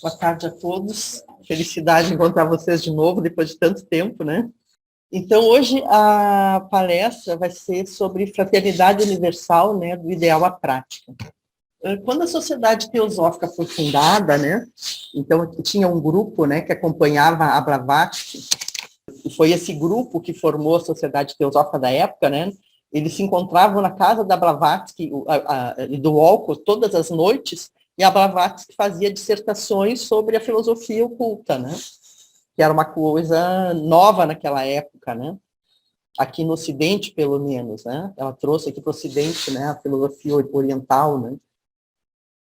Boa tarde a todos. Felicidade em encontrar vocês de novo, depois de tanto tempo, né? Então, hoje a palestra vai ser sobre fraternidade universal, né, do ideal à prática. Quando a Sociedade Teosófica foi fundada, né, então tinha um grupo, né, que acompanhava a Blavatsky, e foi esse grupo que formou a Sociedade Teosófica da época, né? Eles se encontravam na casa da Blavatsky e do Walcott todas as noites, e a Blavatsky fazia dissertações sobre a filosofia oculta, né? Que era uma coisa nova naquela época, né? Aqui no Ocidente, pelo menos, né? Ela trouxe aqui para o Ocidente, né, a filosofia oriental, né?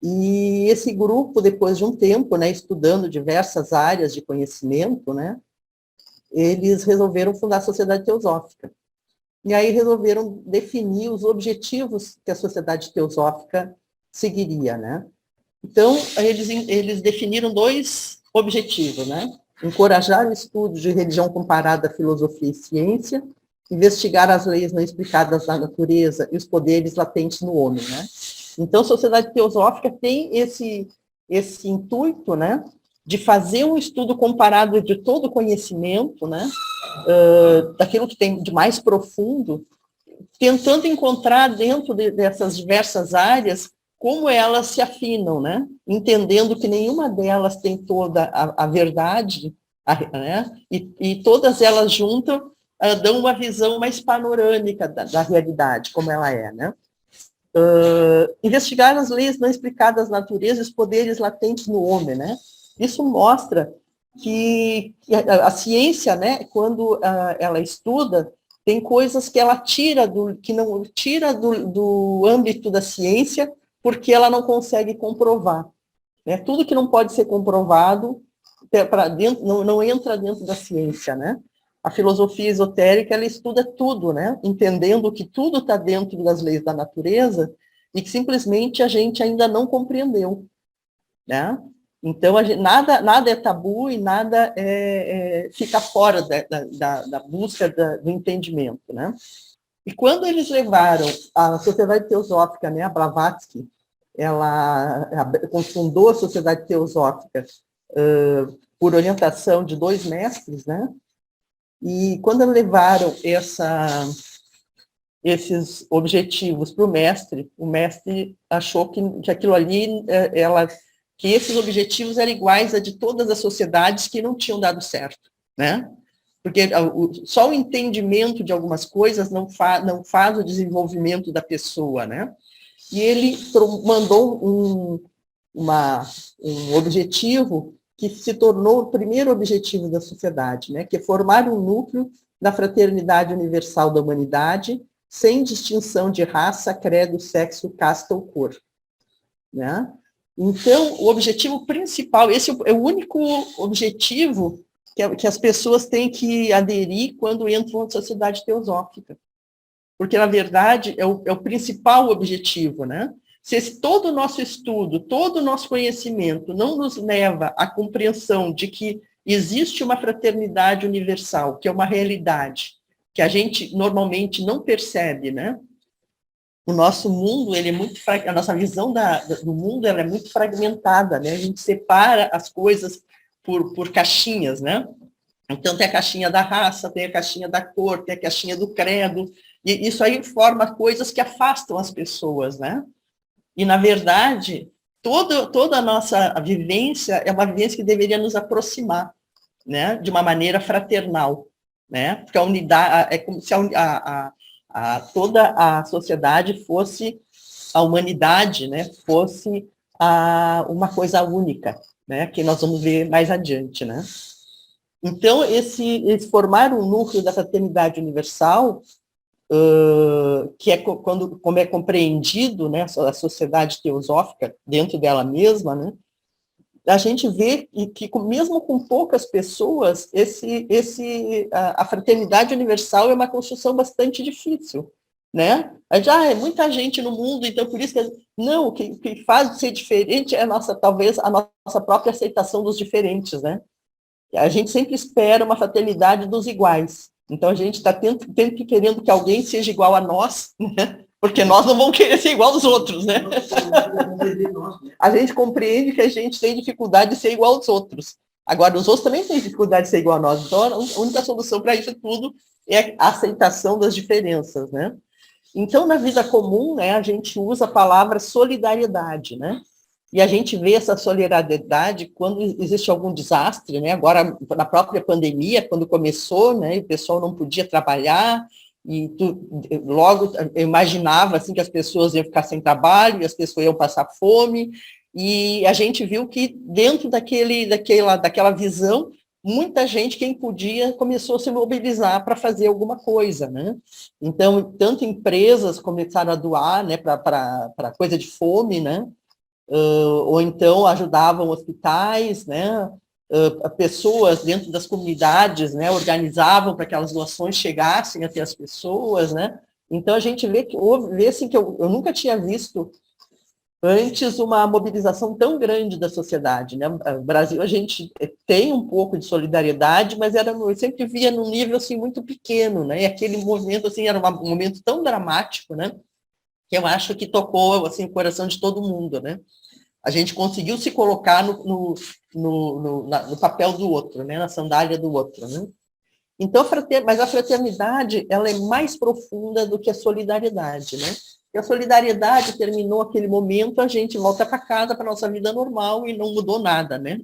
E esse grupo, depois de um tempo, né, estudando diversas áreas de conhecimento, né, eles resolveram fundar a Sociedade Teosófica. E aí resolveram definir os objetivos que a Sociedade Teosófica seguiria, né? Então, eles definiram 2 objetivos, né? Encorajar o estudo de religião comparada à filosofia e ciência, investigar as leis não explicadas da natureza e os poderes latentes no homem, né? Então, a Sociedade Teosófica tem esse intuito, né, de fazer um estudo comparado de todo o conhecimento, né, daquilo que tem de mais profundo, tentando encontrar dentro dessas diversas áreas como elas se afinam, né? Entendendo que nenhuma delas tem toda a verdade, né? E todas elas juntas dão uma visão mais panorâmica da realidade, como ela é, né? Investigar as leis não explicadas da natureza e os poderes latentes no homem, né? Isso mostra que a ciência, né, quando ela estuda, tem coisas que ela que não tira do âmbito da ciência, porque ela não consegue comprovar, né? Tudo que não pode ser comprovado não entra dentro da ciência, né? A filosofia esotérica, ela estuda tudo, né? Entendendo que tudo está dentro das leis da natureza e que simplesmente a gente ainda não compreendeu, né? Então, nada é tabu e nada fica fora da busca do entendimento, né? E quando eles levaram a Sociedade Teosófica, né, a Blavatsky, ela fundou a Sociedade Teosófica por orientação de 2 mestres, né? E quando levaram esses objetivos para o mestre achou que aquilo ali, que esses objetivos eram iguais a de todas as sociedades que não tinham dado certo, né? Porque só o entendimento de algumas coisas não faz o desenvolvimento da pessoa, né? E ele mandou um objetivo que se tornou o primeiro objetivo da sociedade, né? Que é formar um núcleo da fraternidade universal da humanidade, sem distinção de raça, credo, sexo, casta ou cor, né? Então, o objetivo principal, esse é o único objetivo que as pessoas têm que aderir quando entram na sociedade teosófica. Porque, na verdade, é o principal objetivo, né? Se todo o nosso estudo, todo o nosso conhecimento não nos leva à compreensão de que existe uma fraternidade universal, que é uma realidade, que a gente normalmente não percebe, né? O nosso mundo, ele é muito a nossa visão do mundo, ela é muito fragmentada, né? A gente separa as coisas por caixinhas, né? Então, tem a caixinha da raça, tem a caixinha da cor, tem a caixinha do credo, e isso aí forma coisas que afastam as pessoas, né? E, na verdade, toda a nossa vivência é uma vivência que deveria nos aproximar, né? De uma maneira fraternal, né? Porque a unidade é como se toda a sociedade fosse, a humanidade, né? Fosse uma coisa única, né? Que nós vamos ver mais adiante, né? Então, esse formar um núcleo da fraternidade universal, que é como é compreendido, né, a sociedade teosófica dentro dela mesma, né, a gente vê que mesmo com poucas pessoas, a fraternidade universal é uma construção bastante difícil, né? É muita gente no mundo, então por isso que não, o que faz ser diferente é talvez a nossa própria aceitação dos diferentes, né? A gente sempre espera uma fraternidade dos iguais. Então, a gente está querendo que alguém seja igual a nós, né? Porque nós não vamos querer ser igual aos outros, né? A gente compreende que a gente tem dificuldade de ser igual aos outros. Agora, os outros também têm dificuldade de ser igual a nós. Então, a única solução para isso tudo é a aceitação das diferenças, né? Então, na vida comum, né, a gente usa a palavra solidariedade, né? E a gente vê essa solidariedade quando existe algum desastre, né? Agora, na própria pandemia, quando começou, né, e o pessoal não podia trabalhar, e logo eu imaginava assim, que as pessoas iam ficar sem trabalho, e as pessoas iam passar fome, e a gente viu que dentro daquela visão, muita gente, quem podia, começou a se mobilizar para fazer alguma coisa, né? Então, tanto empresas começaram a doar, né, para coisa de fome, né? Ou então ajudavam hospitais, né? Pessoas dentro das comunidades, né, organizavam para que aquelas doações chegassem até as pessoas, né? Então a gente vê assim que eu nunca tinha visto antes uma mobilização tão grande da sociedade, né? No Brasil a gente tem um pouco de solidariedade, mas eu sempre via num nível assim muito pequeno, né? E aquele movimento assim era um momento tão dramático, né? Que eu acho que tocou assim o coração de todo mundo, né? A gente conseguiu se colocar no papel do outro, né? Na sandália do outro, né? Então, mas a fraternidade, ela é mais profunda do que a solidariedade, né? E a solidariedade terminou aquele momento, a gente volta para casa, para a nossa vida normal e não mudou nada, né?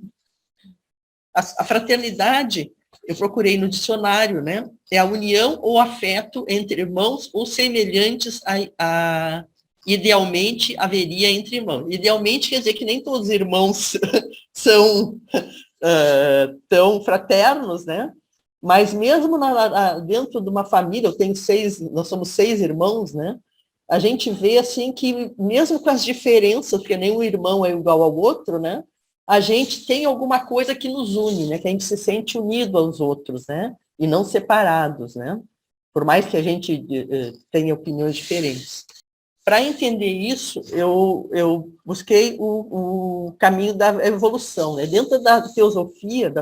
A fraternidade, eu procurei no dicionário, né? É a união ou afeto entre irmãos ou semelhantes idealmente haveria entre irmãos. Idealmente quer dizer que nem todos os irmãos são tão fraternos, né? Mas mesmo dentro de uma família, nós somos 6 irmãos, né? A gente vê assim que mesmo com as diferenças, porque nenhum irmão é igual ao outro, né? A gente tem alguma coisa que nos une, né? Que a gente se sente unido aos outros, né? E não separados, né? Por mais que a gente tenha opiniões diferentes. Para entender isso, eu busquei o caminho da evolução, né? Dentro da teosofia,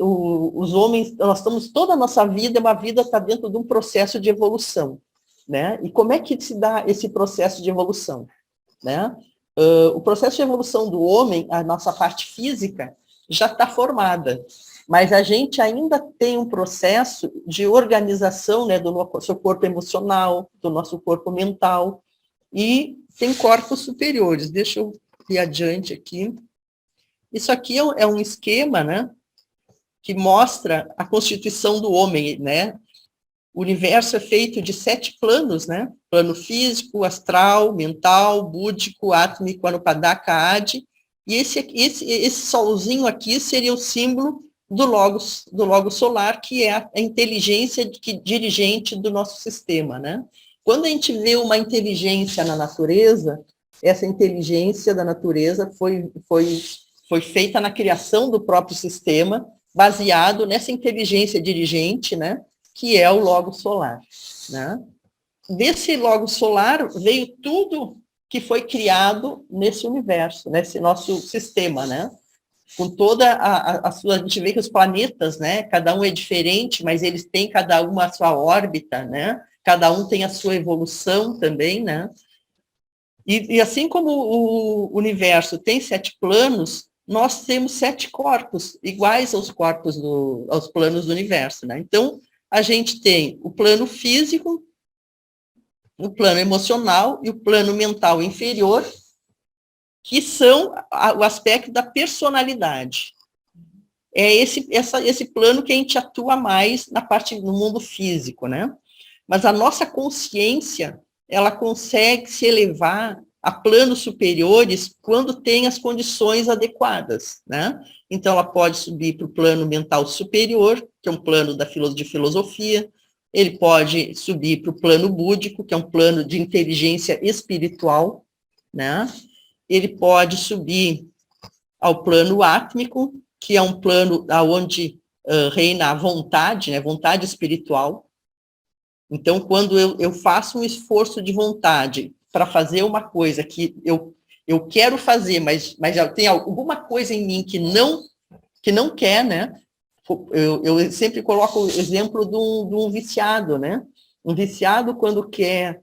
os homens, nós estamos, toda a nossa vida, uma vida está dentro de um processo de evolução, né? E como é que se dá esse processo de evolução, né? O processo de evolução do homem, a nossa parte física, já está formada, mas a gente ainda tem um processo de organização, né, do nosso corpo emocional, do nosso corpo mental, e tem corpos superiores. Deixa eu ir adiante aqui. Isso aqui é um esquema, né, que mostra a constituição do homem, né? O universo é feito de 7 planos, né? Plano físico, astral, mental, búdico, átmico, anupadaka, adi. E esse solzinho aqui seria o símbolo do logo solar, que é a inteligência dirigente do nosso sistema, né? Quando a gente vê uma inteligência na natureza, essa inteligência da natureza foi feita na criação do próprio sistema, baseado nessa inteligência dirigente, né? Que é o logo solar, né? Desse logo solar veio tudo que foi criado nesse universo, nesse nosso sistema, né? Com toda a sua... A gente vê que os planetas, né? Cada um é diferente, mas eles têm cada um a sua órbita, né? Cada um tem a sua evolução também, né? E assim como o universo tem 7 planos, nós temos 7 corpos, iguais aos aos planos do universo, né? Então, a gente tem o plano físico, o plano emocional e o plano mental inferior, que são o aspecto da personalidade. É esse plano que a gente atua mais no mundo físico, né? Mas a nossa consciência, ela consegue se elevar a planos superiores quando tem as condições adequadas, né? Então, ela pode subir para o plano mental superior, que é um plano de filosofia, ele pode subir para o plano búdico, que é um plano de inteligência espiritual, né? Ele pode subir ao plano átmico, que é um plano onde reina a vontade, né? Vontade espiritual. Então, quando eu faço um esforço de vontade para fazer uma coisa que eu quero fazer, mas tem alguma coisa em mim que não quer, né? Eu sempre coloco o exemplo de um viciado, né? Um viciado, quando quer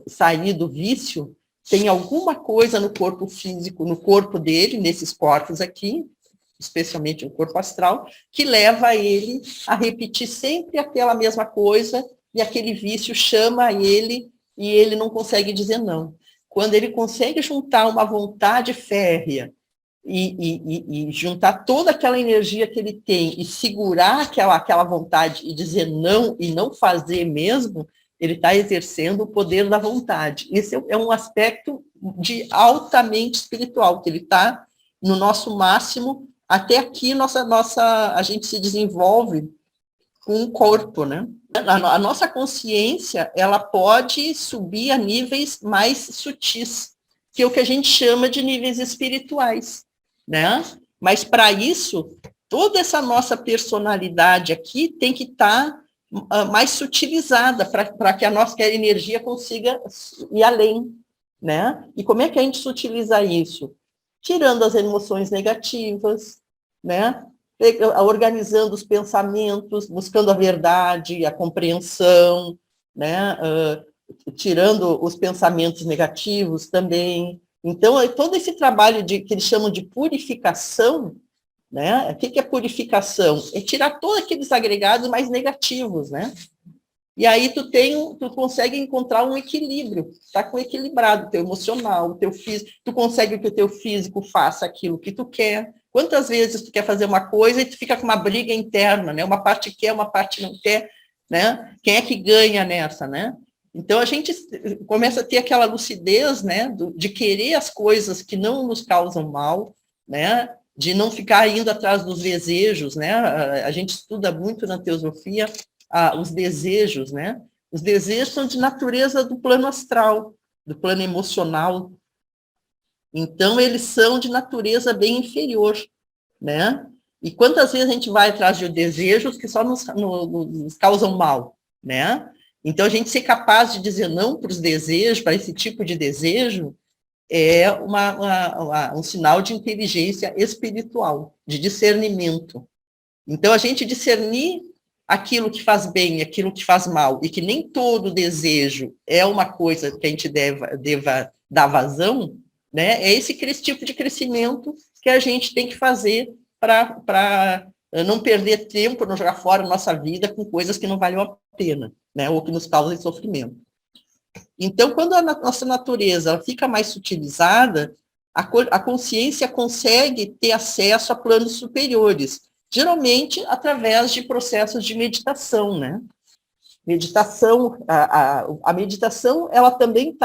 sair do vício, tem alguma coisa no corpo físico, no corpo dele, nesses corpos aqui, especialmente o corpo astral, que leva ele a repetir sempre aquela mesma coisa, e aquele vício chama ele, e ele não consegue dizer não. Quando ele consegue juntar uma vontade férrea, e juntar toda aquela energia que ele tem, e segurar aquela vontade, e dizer não, e não fazer mesmo, ele está exercendo o poder da vontade. Esse é um aspecto de altamente espiritual, que ele está no nosso máximo. Até aqui a gente se desenvolve com o corpo, né? A nossa consciência, ela pode subir a níveis mais sutis, que é o que a gente chama de níveis espirituais, né? Mas para isso, toda essa nossa personalidade aqui tem que estar mais sutilizada para que a nossa energia consiga ir além, né? E como é que a gente sutiliza isso? Tirando as emoções negativas, né? Organizando os pensamentos, buscando a verdade, a compreensão, né? Tirando os pensamentos negativos também. Então, todo esse trabalho que eles chamam de purificação, né? O que é purificação? É tirar todos aqueles agregados mais negativos, né? E aí tu consegue encontrar um equilíbrio, tá com equilibrado o teu emocional, o teu físico, tu consegue que o teu físico faça aquilo que tu quer. Quantas vezes tu quer fazer uma coisa e tu fica com uma briga interna, né? Uma parte quer, uma parte não quer, né? Quem é que ganha nessa, né? Então a gente começa a ter aquela lucidez, né? De querer as coisas que não nos causam mal, né? De não ficar indo atrás dos desejos, né? A gente estuda muito na teosofia os desejos, né? Os desejos são de natureza do plano astral, do plano emocional. Então, eles são de natureza bem inferior, né? E quantas vezes a gente vai atrás de desejos que só nos causam mal, né? Então, a gente ser capaz de dizer não para os desejos, para esse tipo de desejo, é um sinal de inteligência espiritual, de discernimento. Então, a gente discernir aquilo que faz bem, aquilo que faz mal, e que nem todo desejo é uma coisa que a gente deva dar vazão, né? É esse tipo de crescimento que a gente tem que fazer para não perder tempo, não jogar fora a nossa vida com coisas que não valem a pena, né? Ou que nos causem sofrimento. Então, quando a nossa natureza fica mais sutilizada, a consciência consegue ter acesso a planos superiores, geralmente através de processos de meditação, né? Meditação, a meditação, ela também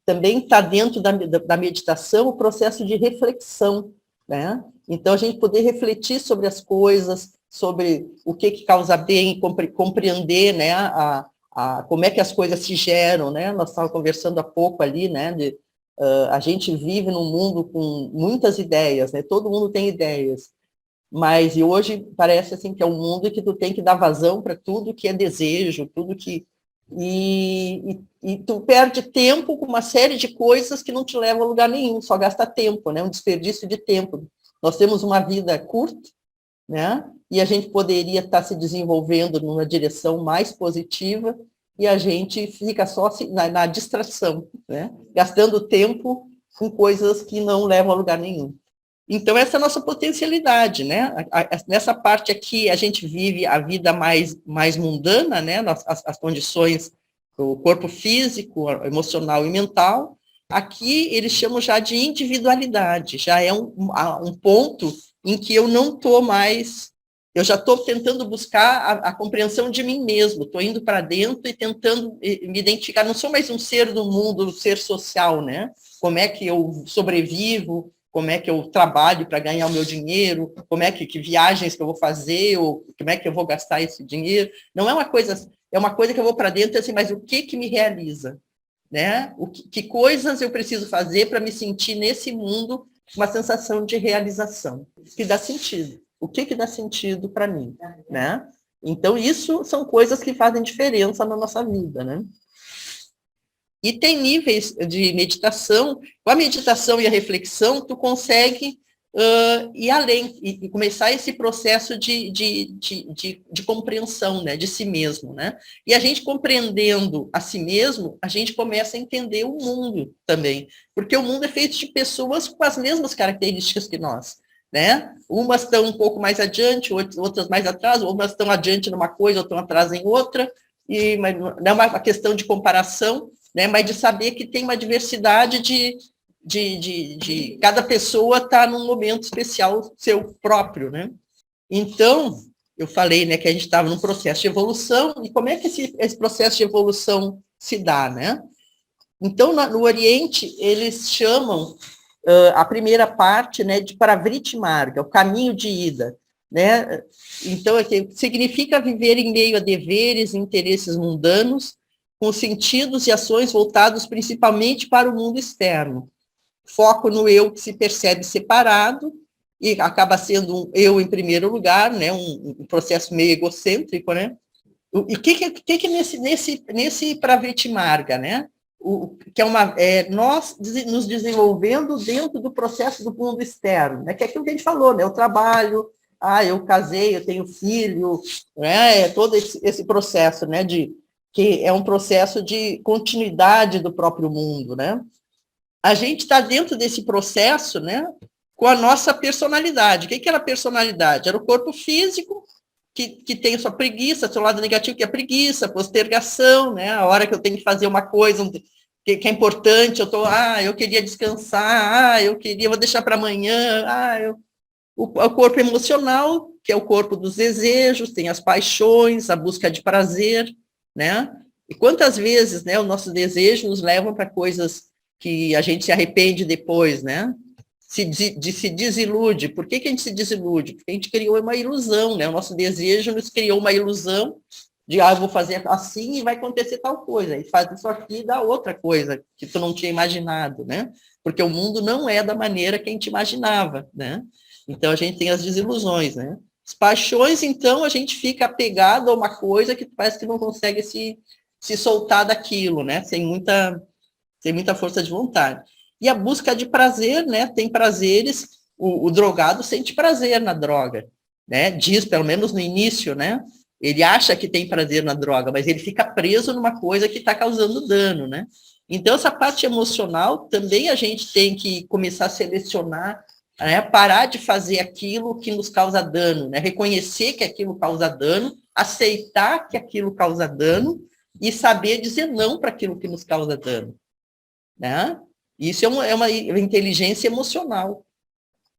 também está dentro da meditação o processo de reflexão, né? Então, a gente poder refletir sobre as coisas, sobre o que causa bem, compreender, né, como é que as coisas se geram, né? Nós estávamos conversando há pouco ali, né, a gente vive num mundo com muitas ideias, né? Todo mundo tem ideias, mas hoje parece assim que é um mundo que tu tem que dar vazão para tudo que é desejo, tudo que... E tu perde tempo com uma série de coisas que não te levam a lugar nenhum, só gasta tempo, né? Um desperdício de tempo. Nós temos uma vida curta, né? E a gente poderia estar se desenvolvendo numa direção mais positiva, e a gente fica só na distração, né? Gastando tempo com coisas que não levam a lugar nenhum. Então, essa é a nossa potencialidade, né? Nessa parte aqui, a gente vive a vida mais mundana, né? As condições do corpo físico, emocional e mental. Aqui, eles chamam já de individualidade, já é um ponto em que eu não estou mais... Eu já estou tentando buscar a compreensão de mim mesmo, estou indo para dentro e tentando me identificar. Não sou mais um ser do mundo, um ser social, né? Como é que eu sobrevivo, como é que eu trabalho para ganhar o meu dinheiro, como é que viagens que eu vou fazer, ou como é que eu vou gastar esse dinheiro. Não é uma coisa, é uma coisa que eu vou para dentro, assim, mas o que me realiza? Né? Que coisas eu preciso fazer para me sentir nesse mundo uma sensação de realização, que dá sentido. O que dá sentido para mim? Né? Então, isso são coisas que fazem diferença na nossa vida, né? E tem níveis de meditação. Com a meditação e a reflexão, tu consegue e além, e começar esse processo de compreensão, né, de si mesmo, né? E a gente compreendendo a si mesmo, a gente começa a entender o mundo também, porque o mundo é feito de pessoas com as mesmas características que nós, né? Umas estão um pouco mais adiante, outras mais atrás, umas estão adiante numa coisa, outras atrás em outra, mas não é uma questão de comparação, né, mas de saber que tem uma diversidade de cada pessoa está num momento especial seu próprio, né? Então, eu falei, né, que a gente estava num processo de evolução, e como é que esse processo de evolução se dá, né? Então, no Oriente, eles chamam a primeira parte, né, de Pravriti Marga, o caminho de ida, né? Então, significa viver em meio a deveres e interesses mundanos, com sentidos e ações voltados principalmente para o mundo externo. Foco no eu que se percebe separado, e acaba sendo um eu em primeiro lugar, né, um processo meio egocêntrico, né? E o que nesse Pravriti Marga, né? Que é nós nos desenvolvendo dentro do processo do mundo externo, né? Que é aquilo que a gente falou, né? Eu trabalho, eu casei, eu tenho filho, né? É todo esse processo, né? Que é um processo de continuidade do próprio mundo, né? A gente está dentro desse processo, né, com a nossa personalidade. O que era a personalidade? Era o corpo físico, que tem a sua preguiça, seu lado negativo, que é a preguiça, postergação, né, a hora que eu tenho que fazer uma coisa que é importante, eu queria descansar, vou deixar para amanhã, o corpo emocional, que é o corpo dos desejos, tem as paixões, a busca de prazer, né, e quantas vezes, né, os nossos desejos nos levam para coisas que a gente se arrepende depois, né? Se desilude. Por que a gente se desilude? Porque a gente criou uma ilusão, né? O nosso desejo nos criou uma ilusão de, eu vou fazer assim e vai acontecer tal coisa. E faz isso aqui e dá outra coisa que tu não tinha imaginado, né? Porque o mundo não é da maneira que a gente imaginava, né? Então, a gente tem as desilusões, né? As paixões, então, a gente fica apegado a uma coisa que parece que não consegue se soltar daquilo, né? Sem muita força de vontade. E a busca de prazer, né? Tem prazeres, o drogado sente prazer na droga, né? Diz, pelo menos no início, né? Ele acha que tem prazer na droga, mas ele fica preso numa coisa que está causando dano, né? Então, essa parte emocional também a gente tem que começar a selecionar, né? Parar de fazer aquilo que nos causa dano, né? Reconhecer que aquilo causa dano, aceitar que aquilo causa dano e saber dizer não para aquilo que nos causa dano. Né? Isso é uma inteligência emocional,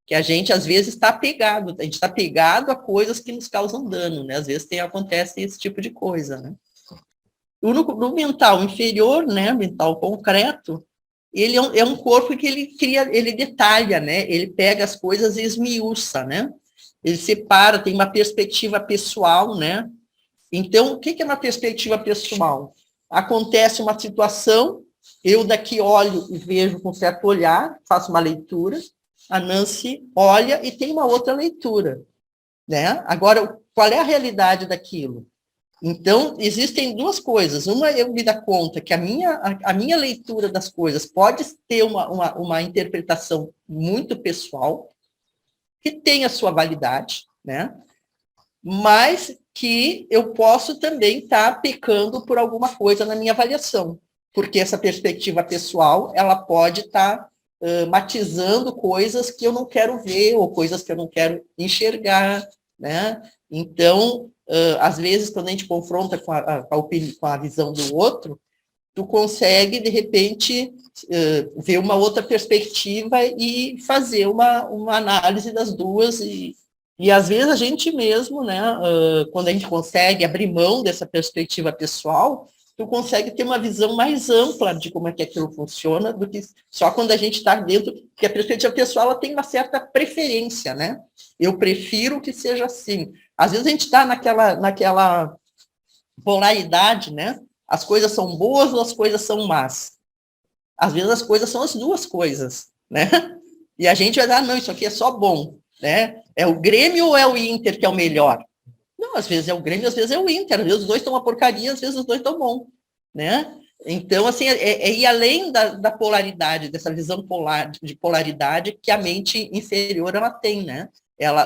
que a gente, às vezes, está apegado, a gente está apegado a coisas que nos causam dano, né? Às vezes acontece esse tipo de coisa, né? No mental inferior, né, mental concreto, ele é um corpo que ele detalha, né? Ele pega as coisas e esmiuça, né? Ele separa, tem uma perspectiva pessoal, né? Então, o que é uma perspectiva pessoal? Acontece uma situação, eu daqui olho e vejo com certo olhar, faço uma leitura, a Nancy olha e tem uma outra leitura, né? Agora, qual é a realidade daquilo? Então, existem duas coisas. Uma, eu me dar conta que a minha leitura das coisas pode ter uma interpretação muito pessoal, que tem a sua validade, né? Mas que eu posso também estar pecando por alguma coisa na minha avaliação, porque essa perspectiva pessoal, ela pode estar matizando coisas que eu não quero ver, ou coisas que eu não quero enxergar, né? Então, às vezes, quando a gente confronta com a visão do outro, tu consegue, de repente, ver uma outra perspectiva e fazer uma análise das duas, e às vezes a gente mesmo, né, quando a gente consegue abrir mão dessa perspectiva pessoal, tu consegue ter uma visão mais ampla de como é que aquilo funciona, do que só quando a gente está dentro, porque a perspectiva pessoal ela tem uma certa preferência, né? Eu prefiro que seja assim. Às vezes a gente está naquela polaridade, né? As coisas são boas ou as coisas são más. Às vezes as coisas são as duas coisas, né? E a gente vai dar, não, isso aqui é só bom, né? É o Grêmio ou é o Inter que é o melhor? Não, às vezes é o Grêmio, às vezes é o Inter, às vezes os dois estão uma porcaria, às vezes os dois estão bons, né? Então, assim, é ir além da polaridade, dessa visão de polaridade que a mente inferior ela tem, né?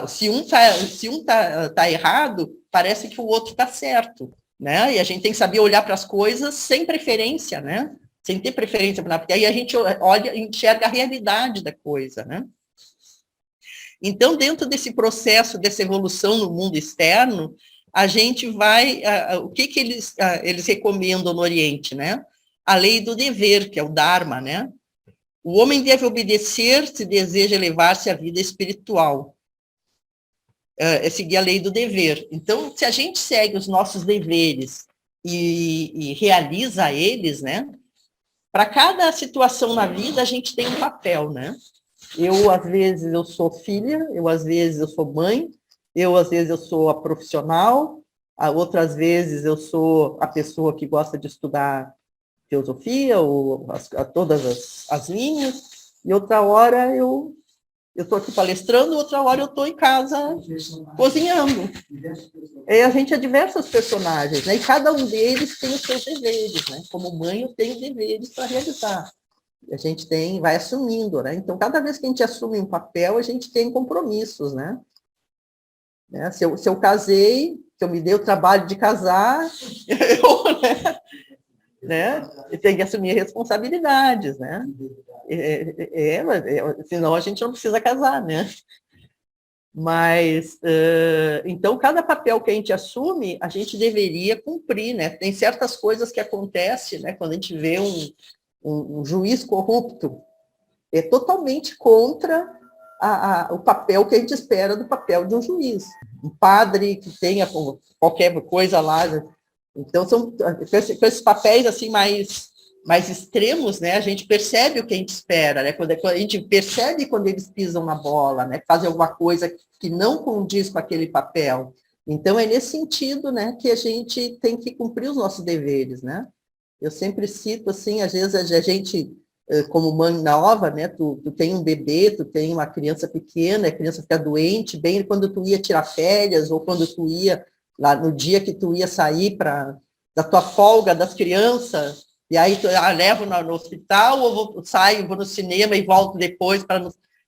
Se um tá errado, parece que o outro está certo, né? E a gente tem que saber olhar para as coisas sem preferência, né? Sem ter preferência, porque aí a gente olha e enxerga a realidade da coisa, né? Então, dentro desse processo, dessa evolução no mundo externo, a gente vai... o que eles recomendam no Oriente, né? A lei do dever, que é o Dharma, né? O homem deve obedecer se deseja elevar-se à vida espiritual. É seguir a lei do dever. Então, se a gente segue os nossos deveres e realiza eles, né? Para cada situação na vida, a gente tem um papel, né? Às vezes, eu sou filha, às vezes, eu sou mãe, às vezes, eu sou a profissional, outras vezes, eu sou a pessoa que gosta de estudar filosofia, ou todas as linhas, e outra hora eu estou aqui palestrando, outra hora eu estou em casa cozinhando. A gente é diversos personagens, né? E cada um deles tem os seus deveres, né? Como mãe, eu tenho deveres para realizar. A gente vai assumindo, né? Então, cada vez que a gente assume um papel, a gente tem compromissos, né? Se eu casei, se eu me dei o trabalho de casar, eu tenho que assumir responsabilidades, né? Senão a gente não precisa casar, né? Mas, então, cada papel que a gente assume, a gente deveria cumprir, né? Tem certas coisas que acontecem, né? Quando a gente vê um juiz corrupto, é totalmente contra o papel que a gente espera do papel de um juiz. Um padre que tenha qualquer coisa lá. Então, são com esses papéis assim mais extremos, né? A gente percebe o que a gente espera, né? Quando a gente percebe quando eles pisam na bola, né? Fazem alguma coisa que não condiz com aquele papel. Então, é nesse sentido, né, que a gente tem que cumprir os nossos deveres, né? Eu sempre cito, assim, às vezes a gente, como mãe nova, né, tu tem um bebê, tu tem uma criança pequena, a criança fica doente, bem quando tu ia tirar férias, ou quando tu ia, lá no dia que tu ia sair da tua folga das crianças, e aí tu levo no hospital, ou saio, vou no cinema e volto depois para...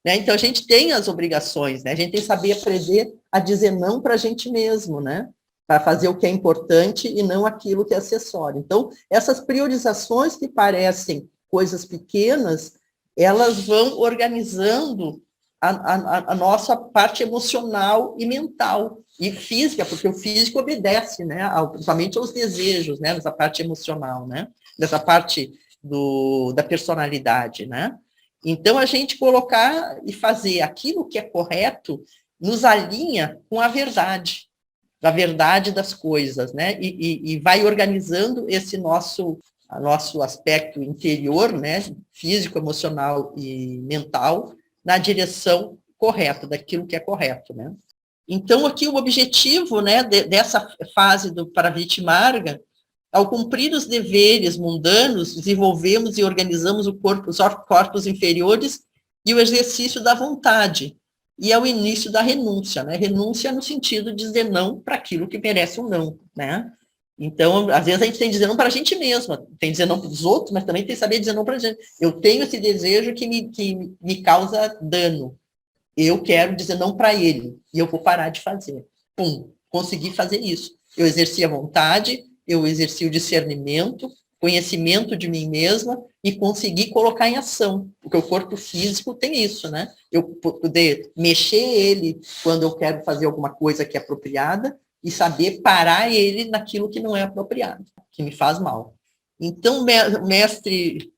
Né? Então, a gente tem as obrigações, né? A gente tem que saber aprender a dizer não para a gente mesmo, né? Para fazer o que é importante e não aquilo que é acessório. Então, essas priorizações que parecem coisas pequenas, elas vão organizando a nossa parte emocional e mental, e física, porque o físico obedece, né, principalmente aos desejos, né, nessa parte emocional, né, dessa parte da personalidade, né. Então, a gente colocar e fazer aquilo que é correto nos alinha com a verdade das coisas, né, e vai organizando esse nosso aspecto interior, né, físico, emocional e mental, na direção correta, daquilo que é correto, né. Então, aqui o objetivo, né, dessa fase do Paraviti-Marga, ao cumprir os deveres mundanos, desenvolvemos e organizamos os corpos inferiores e o exercício da vontade, e é o início da renúncia, né? Renúncia no sentido de dizer não para aquilo que merece um não, né? Então, às vezes a gente tem que dizer não para a gente mesma, tem que dizer não para os outros, mas também tem que saber dizer não para a gente. Eu tenho esse desejo que me causa dano, eu quero dizer não para ele, e eu vou parar de fazer. Pum, consegui fazer isso. Eu exerci a vontade, eu exerci o discernimento, conhecimento de mim mesma, e consegui colocar em ação, porque o corpo físico tem isso, né? Eu poder mexer ele quando eu quero fazer alguma coisa que é apropriada, e saber parar ele naquilo que não é apropriado, que me faz mal. Então, o mestre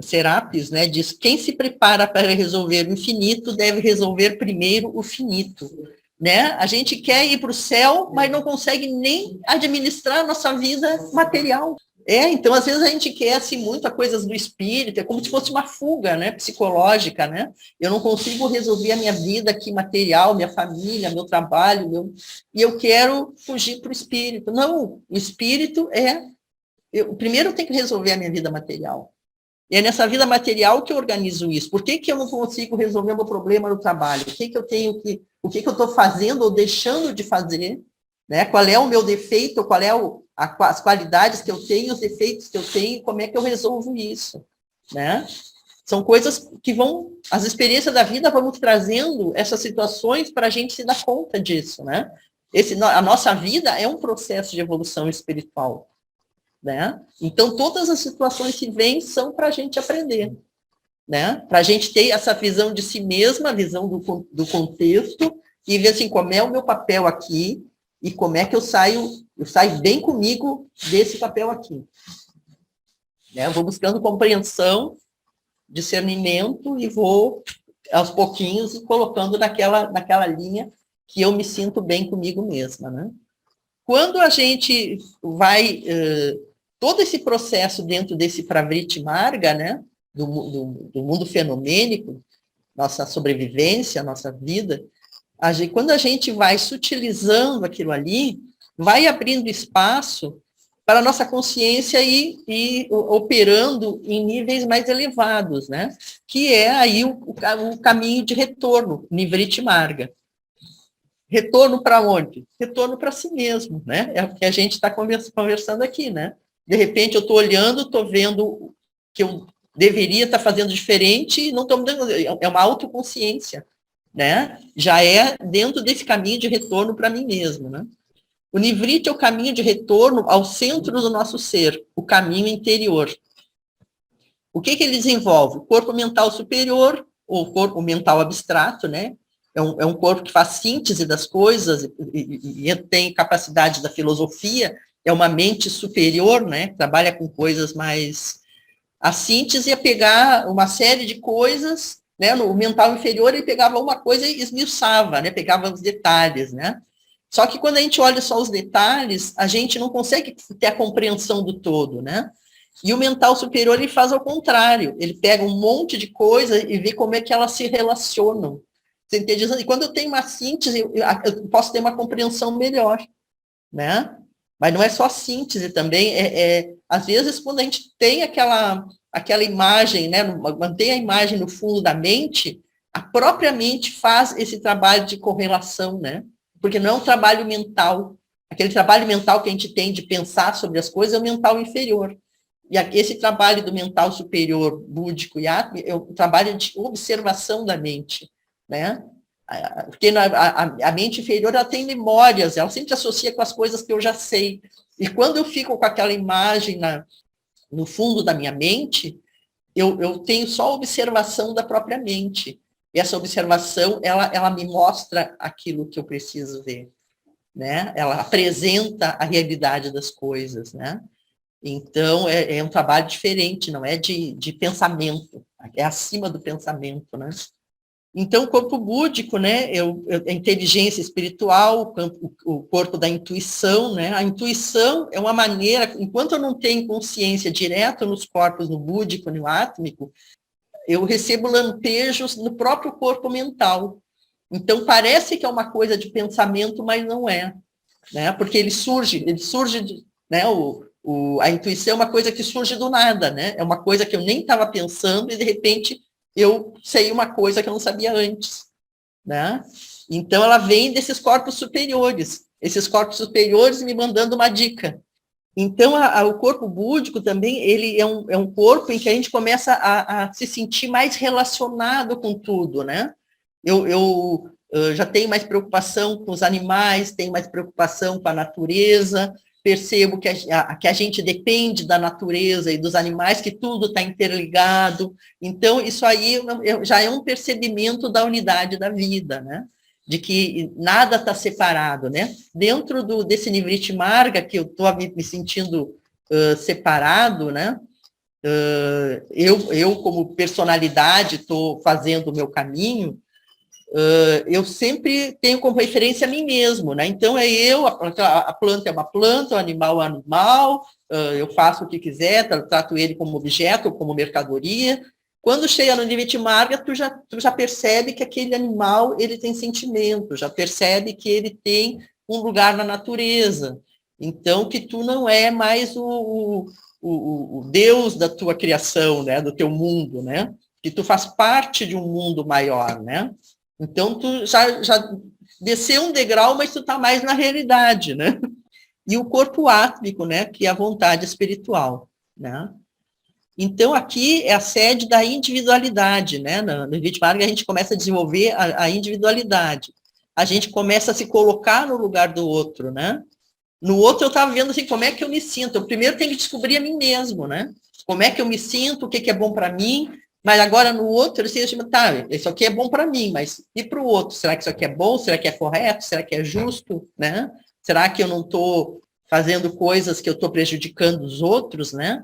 Serapis, né, diz, quem se prepara para resolver o infinito deve resolver primeiro o finito. Né? A gente quer ir para o céu, mas não consegue nem administrar a nossa vida material. Então, às vezes, a gente quer assim, muito a coisas do espírito, é como se fosse uma fuga, né, psicológica, né? Eu não consigo resolver a minha vida aqui material, minha família, meu trabalho, e eu quero fugir para o espírito. Não, o espírito primeiro eu tenho que resolver a minha vida material. E é nessa vida material que eu organizo isso. Por que eu não consigo resolver o meu problema no trabalho? O que eu estou fazendo ou deixando de fazer? Né? Qual é o meu defeito? Qual é as qualidades que eu tenho, os defeitos que eu tenho, como é que eu resolvo isso, né? São coisas que as experiências da vida vão trazendo essas situações para a gente se dar conta disso, né? A nossa vida é um processo de evolução espiritual, né? Então, todas as situações que vêm são para a gente aprender, né? Para a gente ter essa visão de si mesma, a visão do contexto, e ver assim, como é o meu papel aqui, e como é que eu saio bem comigo desse papel aqui. Né? Eu vou buscando compreensão, discernimento, e vou, aos pouquinhos, colocando naquela linha que eu me sinto bem comigo mesma, né? Quando a gente vai... todo esse processo dentro desse Pravriti Marga, né? Do mundo fenomênico, nossa sobrevivência, nossa vida, quando a gente vai sutilizando aquilo ali, vai abrindo espaço para a nossa consciência ir operando em níveis mais elevados, né? Que é aí o caminho de retorno, Nivriti Marga. Retorno para onde? Retorno para si mesmo, né? É o que a gente está conversando aqui, né? De repente eu estou olhando, estou vendo que eu deveria estar fazendo diferente e não estou me dando... É uma autoconsciência, né? Já é dentro desse caminho de retorno para mim mesmo, né? O Nivriti é o caminho de retorno ao centro do nosso ser, o caminho interior. O que ele desenvolve? O corpo mental superior, ou corpo mental abstrato, né? É um corpo que faz síntese das coisas e tem capacidade da filosofia, é uma mente superior, né? Trabalha com coisas mais... A síntese é pegar uma série de coisas, né? No mental inferior, ele pegava uma coisa e esmiuçava, né? Pegava os detalhes, né? Só que quando a gente olha só os detalhes, a gente não consegue ter a compreensão do todo, né? E o mental superior, ele faz ao contrário. Ele pega um monte de coisa e vê como é que elas se relacionam. Você entende? E quando eu tenho uma síntese, eu posso ter uma compreensão melhor, né? Mas não é só síntese também. Às vezes, quando a gente tem aquela imagem, né? Mantém a imagem no fundo da mente, a própria mente faz esse trabalho de correlação, né? Porque não é um trabalho mental. Aquele trabalho mental que a gente tem de pensar sobre as coisas é o mental inferior. E esse trabalho do mental superior, búdico e átmico, é um trabalho de observação da mente, né? Porque a mente inferior, ela tem memórias, ela sempre associa com as coisas que eu já sei. E quando eu fico com aquela imagem no fundo da minha mente, eu tenho só a observação da própria mente. E essa observação, ela me mostra aquilo que eu preciso ver, né? Ela apresenta a realidade das coisas, né? Então, é um trabalho diferente, não é de pensamento, é acima do pensamento, né? Então, o corpo búdico, né, a inteligência espiritual, o corpo da intuição, né? A intuição é uma maneira, enquanto eu não tenho consciência direta nos corpos, no búdico, no átmico, eu recebo lampejos no próprio corpo mental. Então, parece que é uma coisa de pensamento, mas não é, né? Porque ele surge né? A intuição é uma coisa que surge do nada, né? É uma coisa que eu nem estava pensando e, de repente, eu sei uma coisa que eu não sabia antes, né? Então, ela vem desses corpos superiores. Esses corpos superiores me mandando uma dica. Então, o corpo búdico também, ele é um corpo em que a gente começa a se sentir mais relacionado com tudo, né? Eu já tenho mais preocupação com os animais, tenho mais preocupação com a natureza, percebo que a gente depende da natureza e dos animais, que tudo está interligado. Então, isso aí já é um percebimento da unidade da vida, né? De que nada está separado, né? Dentro desse Nivriti Marga, que eu estou me sentindo separado, né? Eu, como personalidade, estou fazendo o meu caminho, eu sempre tenho como referência a mim mesmo, né? Então, a planta é uma planta, o animal é um animal, eu faço o que quiser, trato ele como objeto, como mercadoria. Quando chega no Nivriti Marga, tu já percebe que aquele animal, ele tem sentimento, já percebe que ele tem um lugar na natureza. Então, que tu não é mais o Deus da tua criação, né? Do teu mundo, né? Que tu faz parte de um mundo maior, né? Então, tu já desceu um degrau, mas tu está mais na realidade, né? e o corpo átmico, né, que é a vontade espiritual, né? Então, aqui é a sede da individualidade, né? No Vitmarga, a gente começa a desenvolver a individualidade. A gente começa a se colocar no lugar do outro, né? No outro, eu estava vendo assim, como é que eu me sinto. Eu primeiro tenho que descobrir a mim mesmo, né? Como é que eu me sinto, o que é bom para mim. Mas agora, no outro, eu digo, tá, isso aqui é bom para mim, mas e para o outro? Será que isso aqui é bom? Será que é correto? Será que é justo? Né? Será que eu não estou fazendo coisas que eu estou prejudicando os outros, né?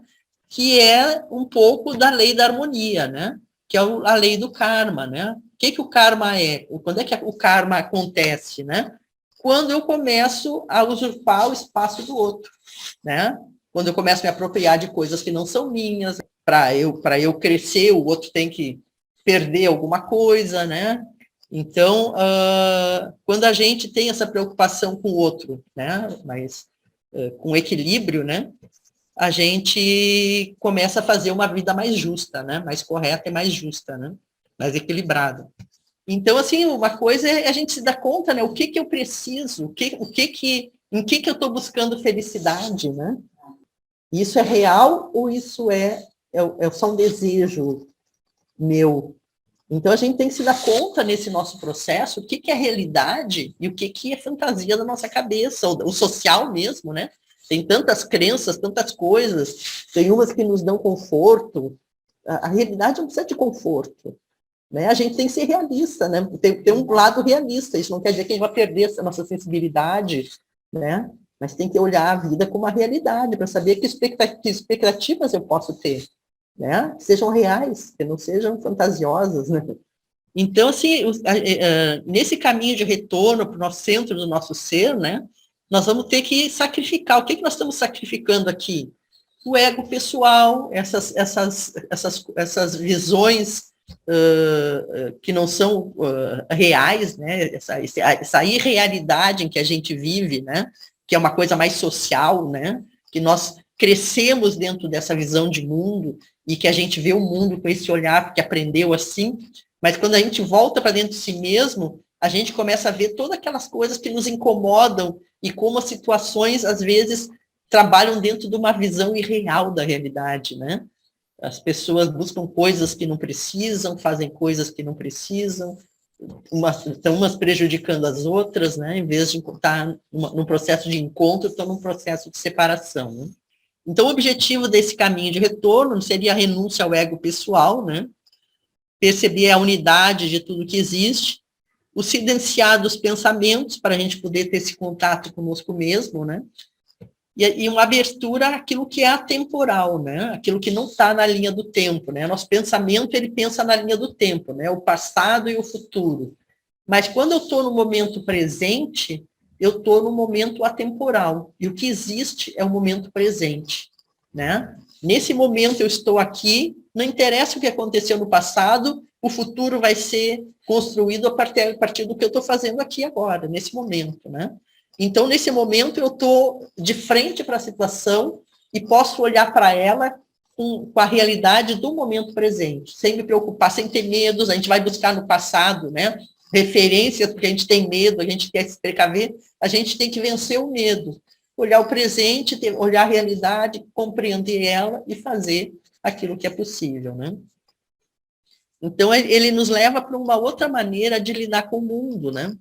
Que é um pouco da lei da harmonia, né? Que é a lei do karma, né? O que o karma é? Quando é que o karma acontece, né? Quando eu começo a usurpar o espaço do outro, né? Quando eu começo a me apropriar de coisas que não são minhas, para eu crescer, o outro tem que perder alguma coisa, né? Então, quando a gente tem essa preocupação com o outro, né? Mas com equilíbrio, né? A gente começa a fazer uma vida mais justa, né? Mais correta e mais justa, né? Mais equilibrada. Então, assim, uma coisa é a gente se dar conta, né? O que eu preciso, em que eu estou buscando felicidade, né? Isso é real ou isso é só um desejo meu? Então, a gente tem que se dar conta nesse nosso processo o que é realidade e o que é fantasia da nossa cabeça, o social mesmo, né? Tem tantas crenças, tantas coisas, tem umas que nos dão conforto. A realidade não precisa de conforto, né? A gente tem que ser realista, né? Tem um lado realista, isso não quer dizer que a gente vai perder a nossa sensibilidade, né? Mas tem que olhar a vida como uma realidade, para saber que expectativas eu posso ter, né? Que sejam reais, que não sejam fantasiosas, né? Então, assim, nesse caminho de retorno para o nosso centro do nosso ser, né? Nós vamos ter que sacrificar. O que nós estamos sacrificando aqui? O ego pessoal, essas visões que não são reais, né? Essa irrealidade em que a gente vive, né? Que é uma coisa mais social, né? Que nós crescemos dentro dessa visão de mundo e que a gente vê o mundo com esse olhar porque aprendeu assim, mas quando a gente volta para dentro de si mesmo, a gente começa a ver todas aquelas coisas que nos incomodam e como as situações, às vezes, trabalham dentro de uma visão irreal da realidade, né? As pessoas buscam coisas que não precisam, fazem coisas que não precisam, estão umas prejudicando as outras, né? Em vez de estar num processo de encontro, estão num processo de separação, né? Então, o objetivo desse caminho de retorno seria a renúncia ao ego pessoal, né? Perceber a unidade de tudo que existe, o silenciar dos pensamentos, para a gente poder ter esse contato conosco mesmo, né? E uma abertura àquilo que é atemporal, né? Aquilo que não está na linha do tempo, né? Nosso pensamento, ele pensa na linha do tempo, né? O passado e o futuro. Mas quando eu estou no momento presente, eu estou no momento atemporal. E o que existe é o momento presente, né? Nesse momento eu estou aqui, não interessa o que aconteceu no passado, o futuro vai ser construído a partir do que eu estou fazendo aqui agora, nesse momento, né? Então, nesse momento, eu estou de frente para a situação e posso olhar para ela com a realidade do momento presente, sem me preocupar, sem ter medos. A gente vai buscar no passado, né? Referências, porque a gente tem medo, a gente quer se precaver, a gente tem que vencer o medo. Olhar o presente, olhar a realidade, compreender ela e fazer aquilo que é possível, né? Então, ele nos leva para uma outra maneira de lidar com o mundo, né?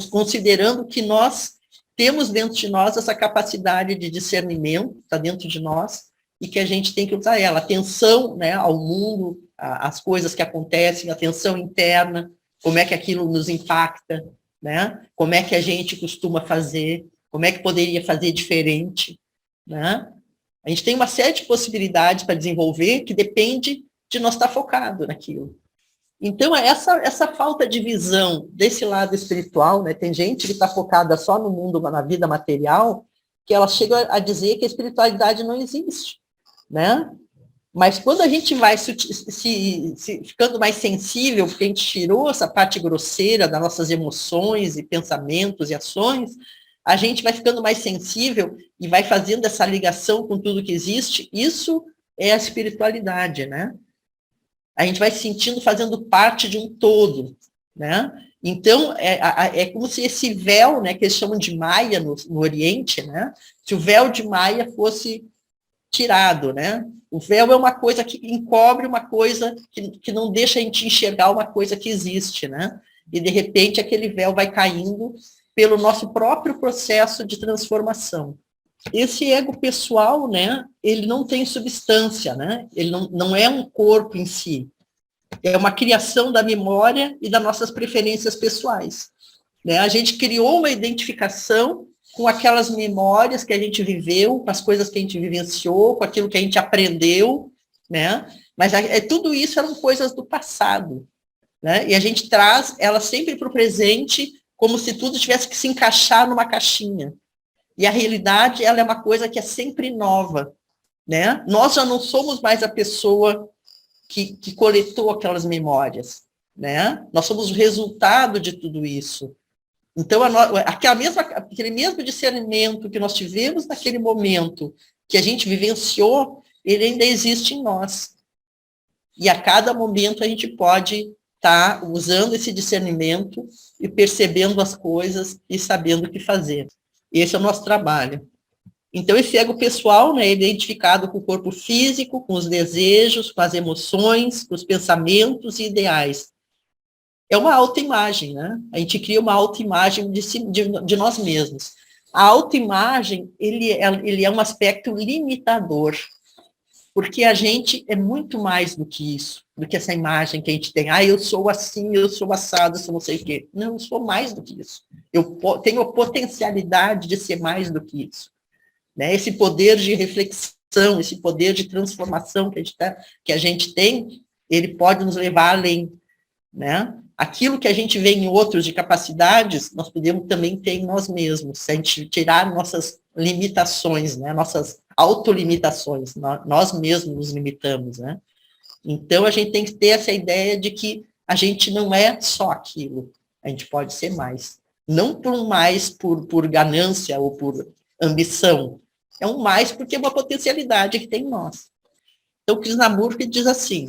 Considerando que nós temos dentro de nós essa capacidade de discernimento, está dentro de nós, e que a gente tem que usar ela. Atenção, né, ao mundo, às coisas que acontecem, atenção interna, como é que aquilo nos impacta, né? Como é que a gente costuma fazer, como é que poderia fazer diferente, né? A gente tem uma série de possibilidades para desenvolver que depende de nós estar focado naquilo. Então, essa falta de visão desse lado espiritual, né? Tem gente que está focada só no mundo, na vida material, que ela chega a dizer que a espiritualidade não existe, né? Mas quando a gente vai ficando mais sensível, porque a gente tirou essa parte grosseira das nossas emoções e pensamentos e ações, a gente vai ficando mais sensível e vai fazendo essa ligação com tudo que existe. Isso é a espiritualidade, né? A gente vai se sentindo fazendo parte de um todo, né? Então, é como se esse véu, né, que eles chamam de Maia no Oriente, né, se o véu de Maia fosse tirado, né? O véu é uma coisa que encobre uma coisa que não deixa a gente enxergar uma coisa que existe, né? E, de repente, aquele véu vai caindo pelo nosso próprio processo de transformação. Esse ego pessoal, né, ele não tem substância, né? Ele não é um corpo em si. É uma criação da memória e das nossas preferências pessoais, né? A gente criou uma identificação com aquelas memórias que a gente viveu, com as coisas que a gente vivenciou, com aquilo que a gente aprendeu, né? Mas tudo isso eram coisas do passado, né? E a gente traz ela sempre para o presente, como se tudo tivesse que se encaixar numa caixinha. E a realidade, ela é uma coisa que é sempre nova, né? Nós já não somos mais a pessoa que coletou aquelas memórias, né? Nós somos o resultado de tudo isso. Então, aquele mesmo discernimento que nós tivemos naquele momento, que a gente vivenciou, ele ainda existe em nós. E a cada momento a gente pode estar usando esse discernimento e percebendo as coisas e sabendo o que fazer. Esse é o nosso trabalho. Então, esse ego pessoal, né, é identificado com o corpo físico, com os desejos, com as emoções, com os pensamentos e ideais. É uma autoimagem, né? A gente cria uma autoimagem de nós mesmos. A autoimagem, ele é um aspecto limitador, porque a gente é muito mais do que isso, do que essa imagem que a gente tem. Ah, eu sou assim, eu sou assado, eu sou não sei o quê. Não, eu sou mais do que isso. Eu tenho a potencialidade de ser mais do que isso, né? Esse poder de reflexão, esse poder de transformação que a gente tem, ele pode nos levar além, né? Aquilo que a gente vê em outros de capacidades, nós podemos também ter em nós mesmos, se a gente tirar nossas limitações, né? Nossas autolimitações, nós mesmos nos limitamos, né? Então, a gente tem que ter essa ideia de que a gente não é só aquilo, a gente pode ser mais. Não por ganância ou por ambição, é um mais porque é uma potencialidade que tem em nós. Então, Krishnamurti diz assim: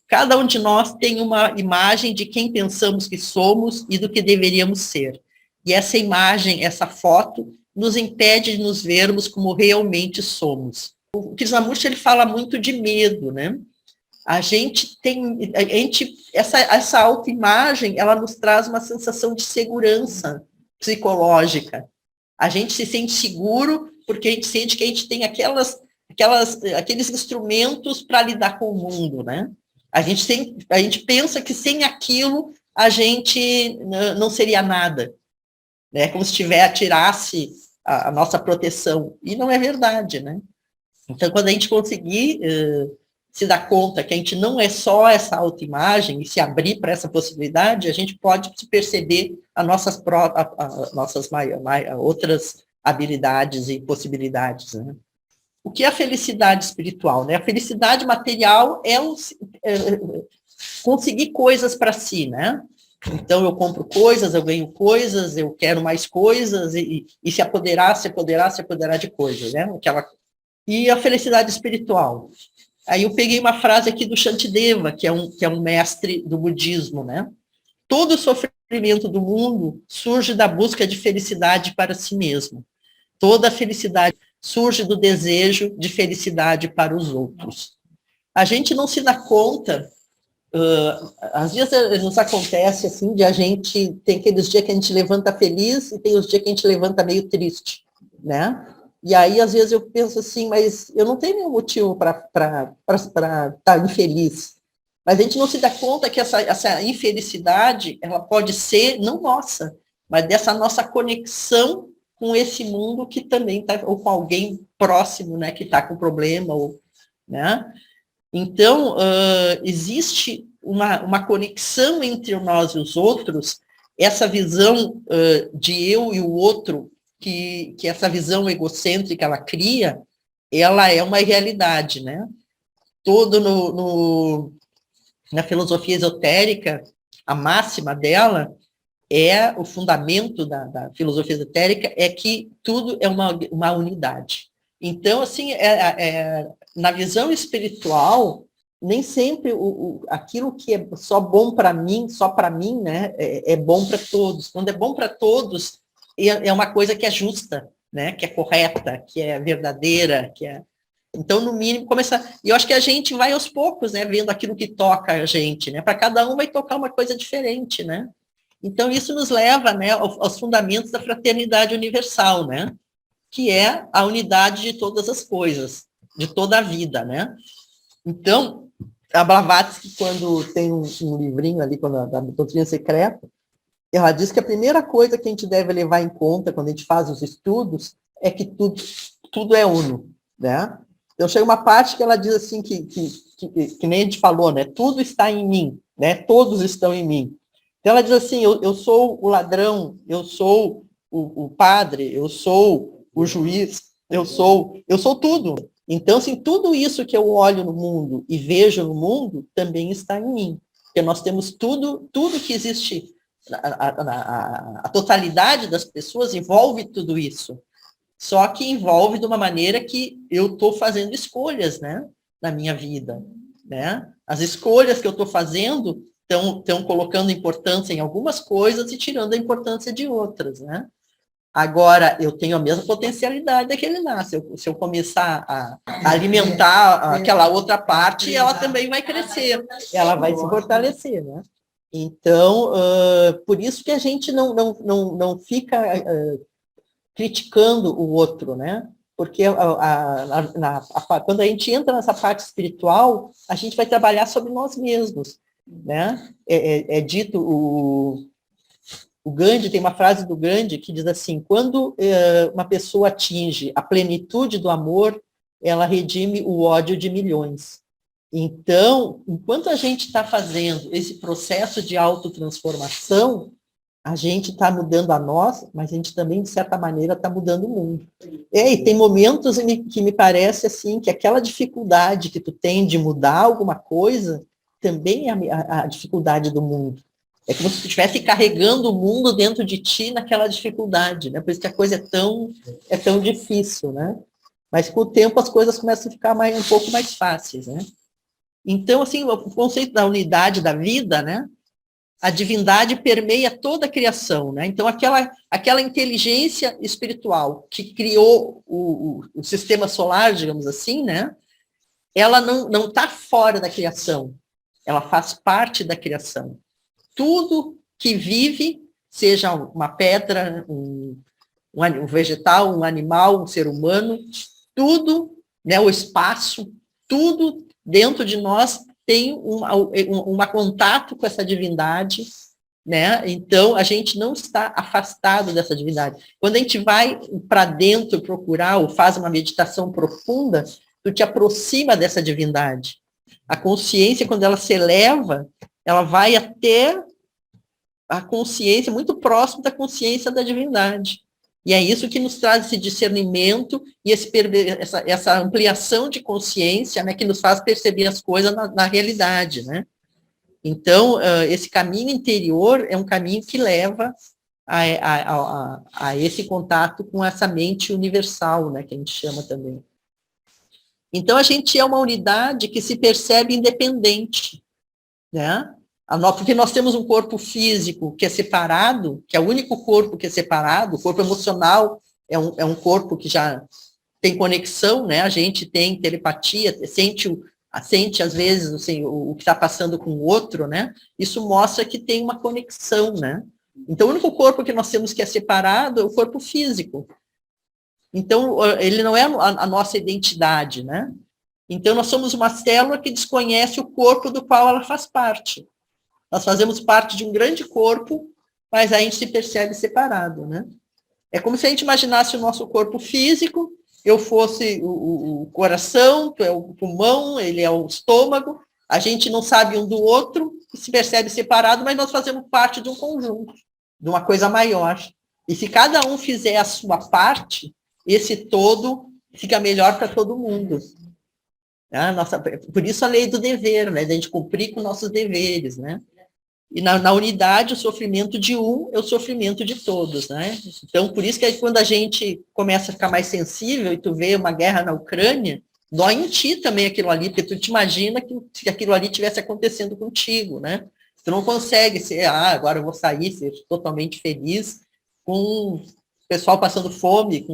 cada um de nós tem uma imagem de quem pensamos que somos e do que deveríamos ser. E essa imagem, essa foto, nos impede de nos vermos como realmente somos. O Krishnamurti, ele fala muito de medo, né? Essa autoimagem, ela nos traz uma sensação de segurança psicológica. A gente se sente seguro porque a gente sente que a gente tem aqueles instrumentos para lidar com o mundo, né? A gente pensa que sem aquilo a gente não seria nada, né? Como se tirasse a nossa proteção. E não é verdade, né? Então, quando a gente conseguir se dar conta que a gente não é só essa autoimagem e se abrir para essa possibilidade, a gente pode perceber as nossas outras habilidades e possibilidades, né? O que é a felicidade espiritual, né? A felicidade material é conseguir coisas para si, né? Então, eu compro coisas, eu ganho coisas, eu quero mais coisas, e se apoderar de coisas, né? E a felicidade espiritual. Aí eu peguei uma frase aqui do Shantideva, que é um mestre do budismo, né? Todo sofrimento do mundo surge da busca de felicidade para si mesmo. Toda felicidade surge do desejo de felicidade para os outros. A gente não se dá conta, às vezes nos acontece assim, de a gente, tem aqueles dias que a gente levanta feliz e tem os dias que a gente levanta meio triste, né? E aí, às vezes, eu penso assim, mas eu não tenho nenhum motivo para estar infeliz. Mas a gente não se dá conta que essa infelicidade, ela pode ser, não nossa, mas dessa nossa conexão com esse mundo que também está, ou com alguém próximo, né, que está com problema, né? Então, existe uma conexão entre nós e os outros, essa visão de eu e o outro, que essa visão egocêntrica ela cria, ela é uma realidade, né? Na filosofia esotérica, a máxima dela o fundamento da filosofia esotérica é que tudo é uma unidade. Então, assim, na visão espiritual, nem sempre aquilo que é só bom para mim, né, é bom para todos. Quando é bom para todos, é uma coisa que é justa, né, que é correta, que é verdadeira, que é... Então, no mínimo, começar... E eu acho que a gente vai aos poucos, né, vendo aquilo que toca a gente, né, para cada um vai tocar uma coisa diferente, né. Então, isso nos leva, né, aos fundamentos da fraternidade universal, né, que é a unidade de todas as coisas, de toda a vida, né. Então, a Blavatsky, quando tem um livrinho ali, da Doutrina Secreta, ela diz que a primeira coisa que a gente deve levar em conta quando a gente faz os estudos é que tudo é uno, né? Então, chega uma parte que ela diz assim, que nem a gente falou, né? Tudo está em mim, né? Todos estão em mim. Então, ela diz assim, eu sou o ladrão, eu sou o padre, eu sou o juiz, eu sou tudo. Então, assim, tudo isso que eu olho no mundo e vejo no mundo também está em mim. Porque nós temos tudo que existe, a totalidade das pessoas envolve tudo isso. Só que envolve de uma maneira que eu estou fazendo escolhas, né, na minha vida, né? As escolhas que eu estou fazendo estão colocando importância em algumas coisas e tirando a importância de outras, né? Agora, eu tenho a mesma potencialidade daquele nasce. Se eu começar a alimentar aquela outra parte, ela também vai crescer, ela vai se fortalecer, né? Então, por isso que a gente não fica criticando o outro, né? Porque quando a gente entra nessa parte espiritual, a gente vai trabalhar sobre nós mesmos, né? É dito, o Gandhi, tem uma frase do Gandhi que diz assim, quando uma pessoa atinge a plenitude do amor, ela redime o ódio de milhões. Então, enquanto a gente está fazendo esse processo de autotransformação, a gente está mudando a nós, mas a gente também, de certa maneira, está mudando o mundo. E tem momentos que me parece assim, que aquela dificuldade que tu tem de mudar alguma coisa, também é a dificuldade do mundo. É como se tu estivesse carregando o mundo dentro de ti naquela dificuldade, né? Por isso que a coisa é tão difícil, né? Mas com o tempo as coisas começam a ficar um pouco mais fáceis, né? Então, assim, o conceito da unidade da vida, né? A divindade permeia toda a criação, né? Então, aquela inteligência espiritual que criou o sistema solar, digamos assim, né? Ela não está fora da criação, ela faz parte da criação. Tudo que vive, seja uma pedra, um vegetal, um animal, um ser humano, tudo, né, o espaço, tudo dentro de nós tem um contato com essa divindade, né? Então, a gente não está afastado dessa divindade. Quando a gente vai para dentro procurar ou faz uma meditação profunda, tu te aproxima dessa divindade. A consciência, quando ela se eleva, ela vai até a consciência, muito próximo da consciência da divindade. E é isso que nos traz esse discernimento e essa ampliação de consciência, né, que nos faz perceber as coisas na realidade, né? Então, esse caminho interior é um caminho que leva a esse contato com essa mente universal, né, que a gente chama também. Então, a gente é uma unidade que se percebe independente, né? Porque nós temos um corpo físico que é separado, que é o único corpo que é separado, o corpo emocional é um corpo que já tem conexão, né? A gente tem telepatia, sente às vezes assim, o que está passando com o outro, né? Isso mostra que tem uma conexão, né? Então, o único corpo que nós temos que é separado é o corpo físico. Então, ele não é a nossa identidade, né? Então, nós somos uma célula que desconhece o corpo do qual ela faz parte. Nós fazemos parte de um grande corpo, mas a gente se percebe separado, né? É como se a gente imaginasse o nosso corpo físico, eu fosse o coração, tu é o pulmão, ele é o estômago, a gente não sabe um do outro, se percebe separado, mas nós fazemos parte de um conjunto, de uma coisa maior. E se cada um fizer a sua parte, esse todo fica melhor para todo mundo. Por isso a lei do dever, né? Da gente cumprir com nossos deveres, né? E na unidade, o sofrimento de um é o sofrimento de todos, né? Então, por isso que quando a gente começa a ficar mais sensível e tu vê uma guerra na Ucrânia, Dói em ti também aquilo ali, porque tu te imagina que aquilo ali estivesse acontecendo contigo, né? Tu não consegue ser, agora eu vou sair, ser totalmente feliz com o pessoal passando fome,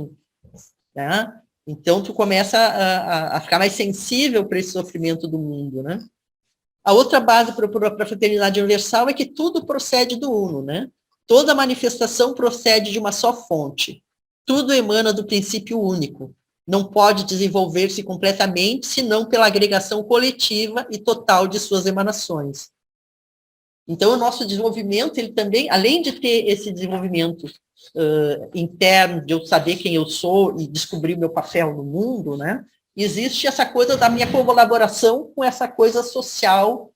né? Então, tu começa a ficar mais sensível para esse sofrimento do mundo, né? A outra base para a fraternidade universal é que tudo procede do Uno, né? Toda manifestação procede de uma só fonte. Tudo emana do princípio único. Não pode desenvolver-se completamente, senão pela agregação coletiva e total de suas emanações. Então, o nosso desenvolvimento, ele também, além de ter esse desenvolvimento interno, de eu saber quem eu sou e descobrir meu papel no mundo, né? Existe essa coisa da minha colaboração com essa coisa social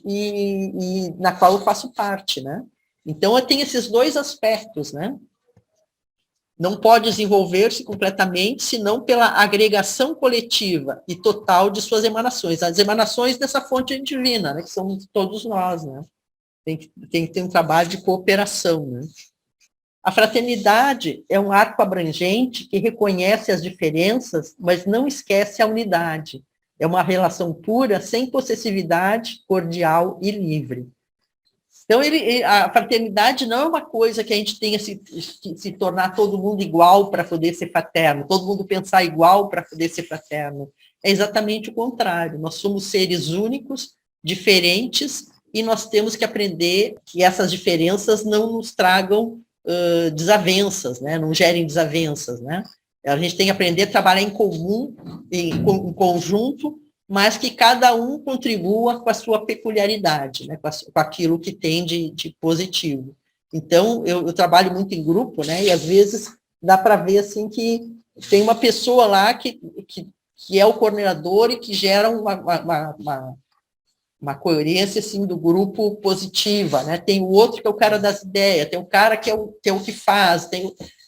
e na qual eu faço parte, né? Então, eu tenho esses dois aspectos, né? Não pode desenvolver-se completamente, senão pela agregação coletiva e total de suas emanações. As emanações dessa fonte divina, né? Que somos todos nós, né? Tem que ter um trabalho de cooperação, né? A fraternidade é um arco abrangente que reconhece as diferenças, mas não esquece a unidade. É uma relação pura, sem possessividade, cordial e livre. Então, a fraternidade não é uma coisa que a gente tenha se tornar todo mundo igual para poder ser fraterno, todo mundo pensar igual para poder ser fraterno. É exatamente o contrário. Nós somos seres únicos, diferentes, e nós temos que aprender que essas diferenças não nos tragam desavenças, né? Não gerem desavenças, né? A gente tem que aprender a trabalhar em comum, em conjunto, mas que cada um contribua com a sua peculiaridade, né? Com aquilo que tem de positivo. Então, eu trabalho muito em grupo, né? E às vezes dá para ver assim que tem uma pessoa lá que é o coordenador e que gera uma coerência assim, do grupo positiva, né? Tem o outro que é o cara das ideias, tem o cara que é o que faz,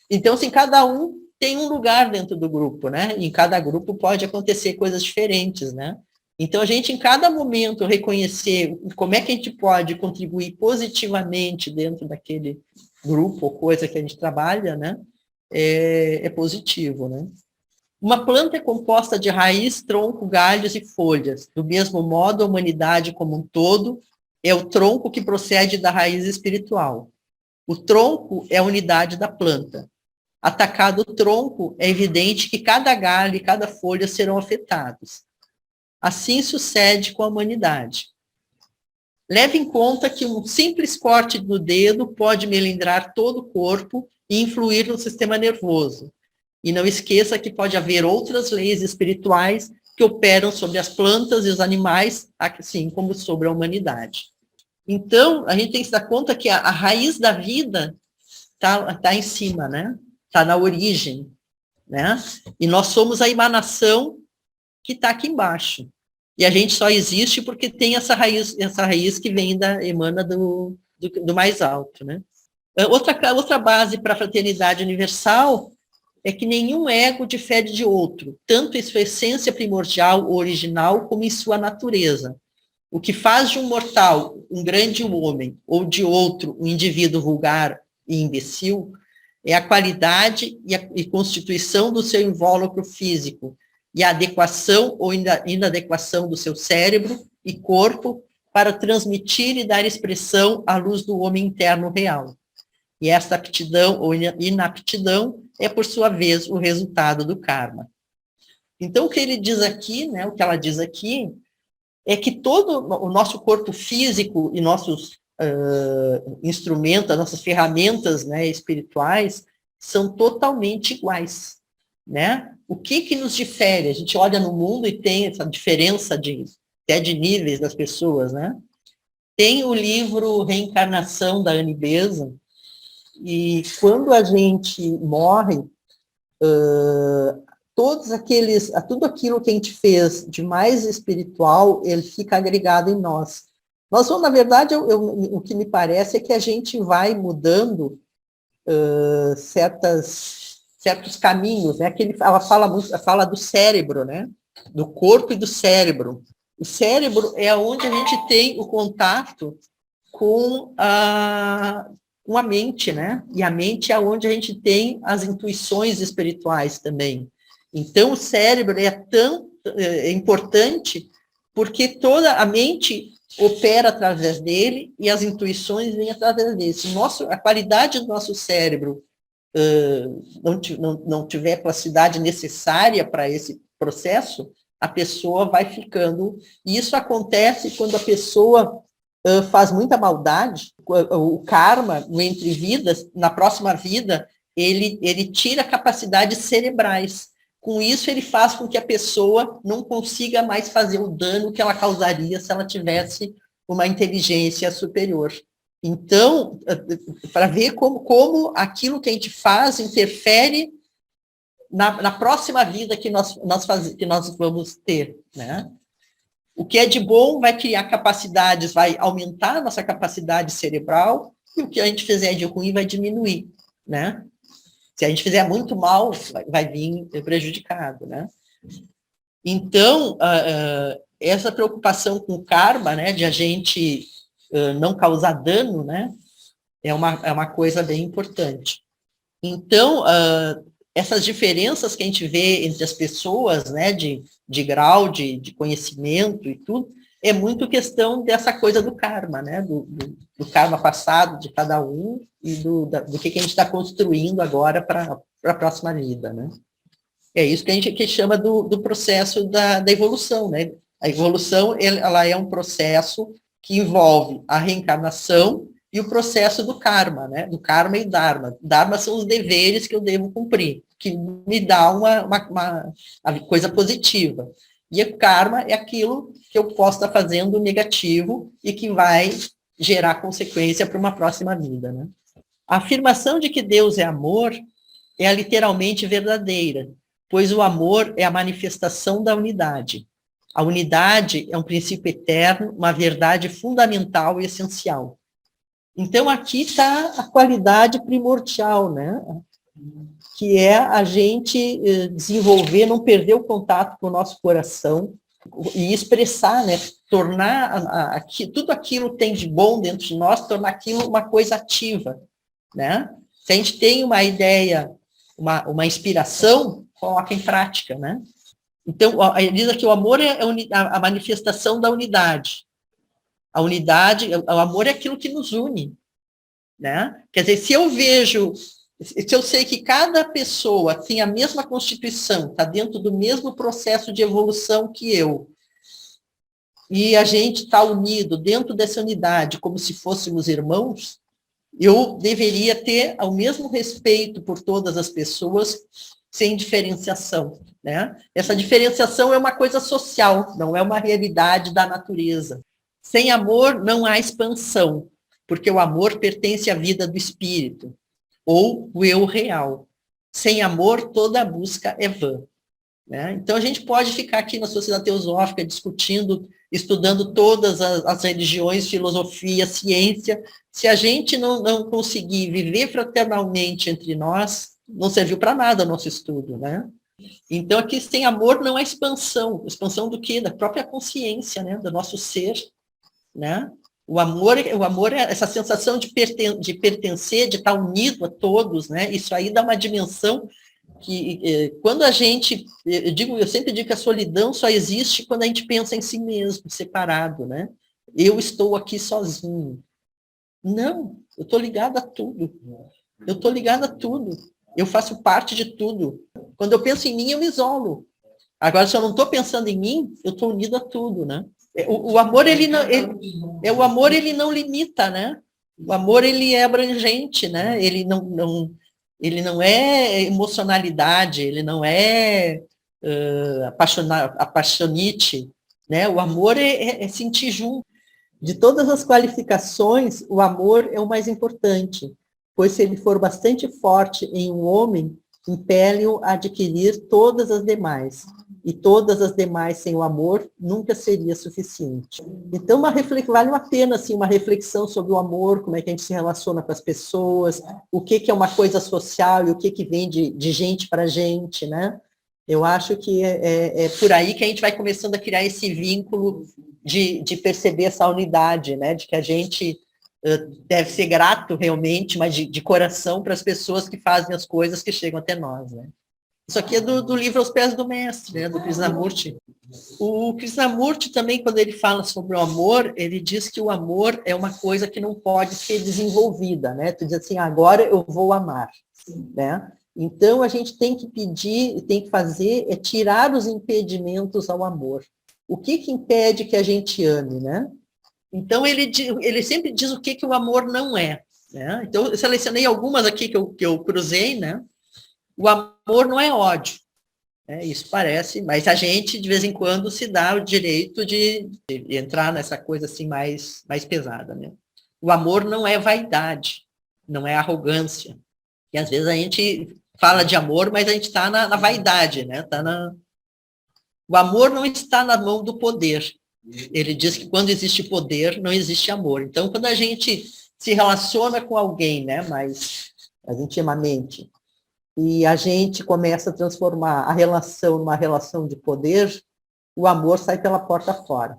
então, assim, cada um tem um lugar dentro do grupo, né? E em cada grupo pode acontecer coisas diferentes, né? Então, a gente, em cada momento, reconhecer como é que a gente pode contribuir positivamente dentro daquele grupo ou coisa que a gente trabalha, né? É positivo, né? Uma planta é composta de raiz, tronco, galhos e folhas. Do mesmo modo, a humanidade como um todo é o tronco que procede da raiz espiritual. O tronco é a unidade da planta. Atacado o tronco, é evidente que cada galho e cada folha serão afetados. Assim sucede com a humanidade. Leve em conta que um simples corte no dedo pode melindrar todo o corpo e influir no sistema nervoso. E não esqueça que pode haver outras leis espirituais que operam sobre as plantas e os animais, assim como sobre a humanidade. Então, a gente tem que se dar conta que a raiz da vida tá em cima, né? Está na origem, né? E nós somos a emanação que está aqui embaixo. E a gente só existe porque tem essa raiz que emana do mais alto, né? Outra base para a fraternidade universal é que nenhum ego difere de outro, tanto em sua essência primordial ou original, como em sua natureza. O que faz de um mortal um grande homem, ou de outro um indivíduo vulgar e imbecil, é a qualidade e constituição do seu invólucro físico, e a adequação ou inadequação do seu cérebro e corpo para transmitir e dar expressão à luz do homem interno real. E esta aptidão ou inaptidão é, por sua vez, o resultado do karma. Então, o que ele diz aqui, né, o que ela diz aqui, é que todo o nosso corpo físico e nossos instrumentos, nossas ferramentas, né, espirituais, são totalmente iguais, né? O que nos difere? A gente olha no mundo e tem essa diferença até de níveis das pessoas, né? Tem o livro Reencarnação, da Annie Besant, e quando a gente morre, tudo aquilo que a gente fez de mais espiritual, ele fica agregado em nós. Nós vamos, na verdade, o que me parece é que a gente vai mudando certos caminhos, né? Ela fala do cérebro, né? Do corpo e do cérebro. O cérebro é onde a gente tem o contato com a mente, né? E a mente é onde a gente tem as intuições espirituais também. Então, o cérebro é tão importante, porque toda a mente opera através dele e as intuições vêm através dele. Se a qualidade do nosso cérebro não tiver a plasticidade necessária para esse processo, a pessoa vai ficando... E isso acontece quando a pessoa faz muita maldade, o karma, no entre vidas, na próxima vida, ele tira capacidades cerebrais. Com isso, ele faz com que a pessoa não consiga mais fazer o dano que ela causaria se ela tivesse uma inteligência superior. Então, para ver como aquilo que a gente faz interfere na próxima vida que nós vamos ter, né? O que é de bom vai criar capacidades, vai aumentar a nossa capacidade cerebral, e o que a gente fizer de ruim vai diminuir, né? Se a gente fizer muito mal, vai vir prejudicado, né? Então, essa preocupação com o karma, né, de a gente não causar dano, né, é uma coisa bem importante. Então, essas diferenças que a gente vê entre as pessoas, né, de grau, de conhecimento e tudo, é muito questão dessa coisa do karma, né, do karma passado de cada um e do que a gente está construindo agora para a próxima vida, né. É isso que a gente chama do processo da evolução, né. A evolução, ela é um processo que envolve a reencarnação e o processo do karma, né? Do karma e dharma. Dharma são os deveres que eu devo cumprir, que me dá uma coisa positiva. E o karma é aquilo que eu posso estar fazendo negativo e que vai gerar consequência para uma próxima vida, né? A afirmação de que Deus é amor é literalmente verdadeira, pois o amor é a manifestação da unidade. A unidade é um princípio eterno, uma verdade fundamental e essencial. Então, aqui está a qualidade primordial, né? Que é a gente desenvolver, não perder o contato com o nosso coração e expressar, né? Tornar tudo aquilo que tem de bom dentro de nós, tornar aquilo uma coisa ativa, né? Se a gente tem uma ideia, uma inspiração, coloca em prática, né? Então, ele diz aqui, o amor é a manifestação da unidade. A unidade, o amor é aquilo que nos une, né? Quer dizer, se eu sei que cada pessoa tem a mesma constituição, está dentro do mesmo processo de evolução que eu, e a gente está unido dentro dessa unidade, como se fôssemos irmãos, eu deveria ter o mesmo respeito por todas as pessoas, sem diferenciação, né? Essa diferenciação é uma coisa social, não é uma realidade da natureza. Sem amor não há expansão, porque o amor pertence à vida do espírito, ou o eu real. Sem amor, toda busca é vã. Né? Então, a gente pode ficar aqui na sociedade teosófica discutindo, estudando todas as religiões, filosofia, ciência. Se a gente não conseguir viver fraternalmente entre nós, não serviu para nada o nosso estudo, né? Então, aqui, sem amor não há expansão. Expansão do quê? Da própria consciência, né? Do nosso ser, né? O amor é essa sensação de pertencer, de estar unido a todos, né? Isso aí dá uma dimensão que, quando a gente, eu sempre digo que a solidão só existe quando a gente pensa em si mesmo, separado, né? Eu estou aqui sozinho. Não, eu estou ligado a tudo. Eu estou ligado a tudo. Eu faço parte de tudo. Quando eu penso em mim, eu me isolo. Agora, se eu não estou pensando em mim, eu estou unido a tudo, né? O amor, o amor, ele não limita, né? O amor, ele é abrangente, né? Ele não é emocionalidade, ele não é apaixonite, né? O amor é sentir junto. De todas as qualificações, o amor é o mais importante, pois se ele for bastante forte em um homem, impele-o a adquirir todas as demais, e todas as demais sem o amor nunca seria suficiente. Então, vale a pena assim, uma reflexão sobre o amor, como é que a gente se relaciona com as pessoas, o que é uma coisa social e o que vem de gente para gente, né? Eu acho que é por aí que a gente vai começando a criar esse vínculo de perceber essa unidade, né? De que a gente deve ser grato realmente, mas de coração para as pessoas que fazem as coisas que chegam até nós, né? Isso aqui é do livro Aos Pés do Mestre, né, do Krishnamurti. O Krishnamurti também, quando ele fala sobre o amor, ele diz que o amor é uma coisa que não pode ser desenvolvida, né? Tu diz assim, agora eu vou amar, né? Então, a gente tem que pedir, tem que fazer, é tirar os impedimentos ao amor. O que impede que a gente ame, né? Então, ele sempre diz o que o amor não é, né? Então, eu selecionei algumas aqui que eu cruzei, né? O amor não é ódio. Isso parece, mas a gente, de vez em quando, se dá o direito de entrar nessa coisa assim mais pesada, né? O amor não é vaidade, não é arrogância. E às vezes a gente fala de amor, mas a gente está na vaidade, né? O amor não está na mão do poder. Ele diz que quando existe poder, não existe amor. Então, quando a gente se relaciona com alguém, né, mais intimamente, e a gente começa a transformar a relação numa relação de poder, o amor sai pela porta fora.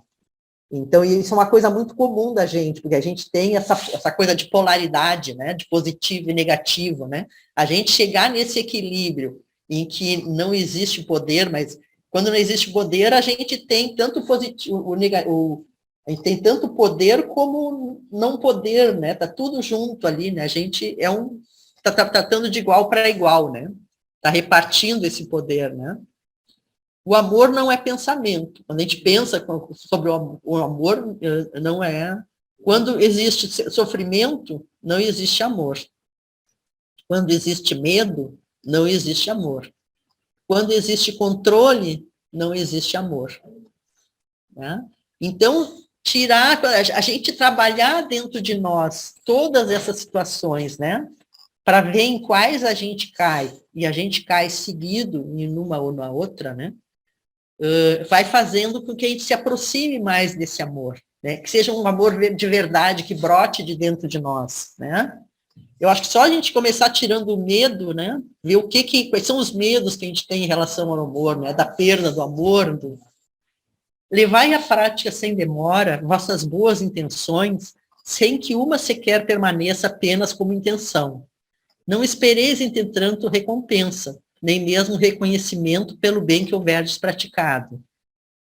Então, isso é uma coisa muito comum da gente, porque a gente tem essa coisa de polaridade, né, de positivo e negativo, né? A gente chegar nesse equilíbrio em que não existe poder, mas quando não existe poder, a gente tem tanto positivo, a gente tem tanto poder como não poder, né? Tá tudo junto ali, né? A gente está tratando de igual para igual, né? Está repartindo esse poder, né? O amor não é pensamento. Quando a gente pensa sobre o amor, não é... Quando existe sofrimento, não existe amor. Quando existe medo, não existe amor. Quando existe controle, não existe amor. Né? Então, a gente trabalhar dentro de nós todas essas situações, né? Para ver em quais a gente cai, e a gente cai seguido em uma ou na outra, né? Vai fazendo com que a gente se aproxime mais desse amor, né? Que seja um amor de verdade, que brote de dentro de nós, né? Eu acho que só a gente começar tirando o medo, né? Ver quais são os medos que a gente tem em relação ao amor, né? Da perda do amor, levar à prática sem demora vossas boas intenções, sem que uma sequer permaneça apenas como intenção. Não espereis, entretanto, recompensa, nem mesmo reconhecimento pelo bem que houverdes praticado.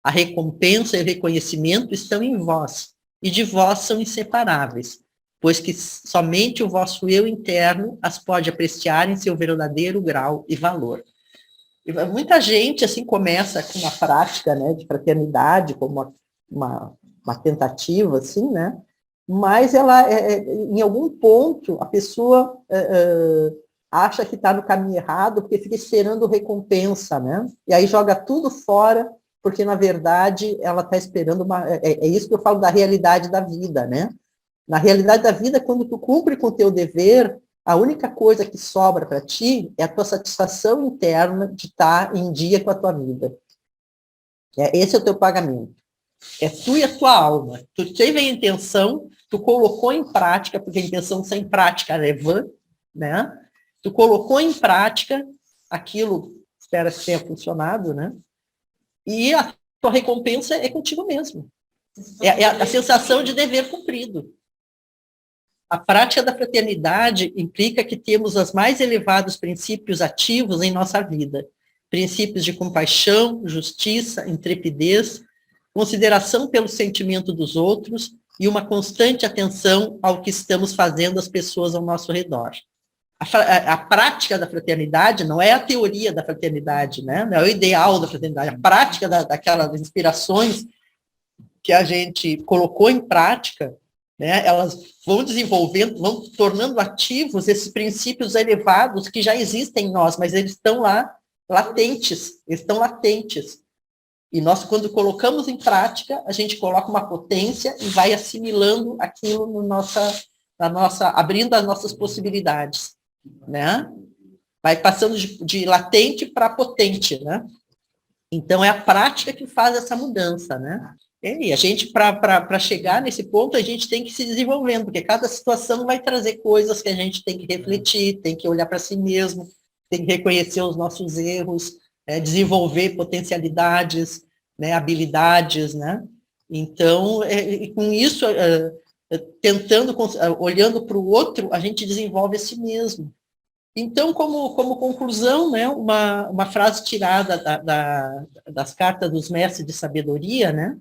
A recompensa e o reconhecimento estão em vós, e de vós são inseparáveis, pois que somente o vosso eu interno as pode apreciar em seu verdadeiro grau e valor. E muita gente, assim, começa com uma prática, né, de fraternidade, como uma tentativa, assim, né, mas em algum ponto, a pessoa acha que está no caminho errado, porque fica esperando recompensa, né? E aí joga tudo fora, porque, na verdade, ela está esperando é isso que eu falo da realidade da vida, né? Na realidade da vida, quando tu cumpre com o teu dever, a única coisa que sobra para ti é a tua satisfação interna de estar em dia com a tua vida. Esse é o teu pagamento. É tu e a tua alma. Tu teve a intenção, tu colocou em prática, porque a intenção sem prática é vã, né? Tu colocou em prática aquilo, espera que tenha funcionado, né? E a tua recompensa é contigo mesmo. É a sensação de dever cumprido. A prática da fraternidade implica que temos os mais elevados princípios ativos em nossa vida. Princípios de compaixão, justiça, intrepidez, consideração pelo sentimento dos outros e uma constante atenção ao que estamos fazendo às pessoas ao nosso redor. A prática da fraternidade não é a teoria da fraternidade, né? Não é o ideal da fraternidade, a prática daquelas inspirações que a gente colocou em prática, né? Elas vão desenvolvendo, vão tornando ativos esses princípios elevados que já existem em nós, mas eles estão lá latentes, E nós, quando colocamos em prática, a gente coloca uma potência e vai assimilando aquilo abrindo as nossas possibilidades, né? Vai passando de latente para potente, né? Então, é a prática que faz essa mudança, né? E a gente, para chegar nesse ponto, a gente tem que se desenvolvendo, porque cada situação vai trazer coisas que a gente tem que refletir, tem que olhar para si mesmo, tem que reconhecer os nossos erros, desenvolver potencialidades, né, habilidades, né? Então, com isso, olhando para o outro, a gente desenvolve a si mesmo. Então, como conclusão, né, uma frase tirada das cartas dos mestres de sabedoria, né?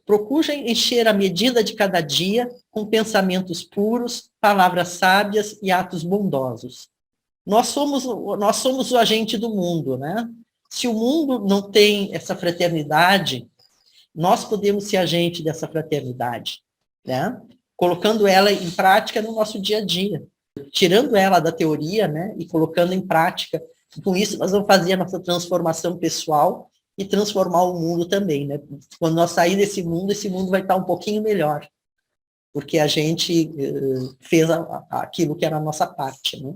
Procure encher a medida de cada dia com pensamentos puros, palavras sábias e atos bondosos. Nós somos o agente do mundo, né? Se o mundo não tem essa fraternidade, nós podemos ser agente dessa fraternidade, né? Colocando ela em prática no nosso dia a dia, tirando ela da teoria, né? E colocando em prática. Com isso, nós vamos fazer a nossa transformação pessoal e transformar o mundo também, né? Quando nós sair desse mundo, esse mundo vai estar um pouquinho melhor, porque a gente fez aquilo que era a nossa parte, né?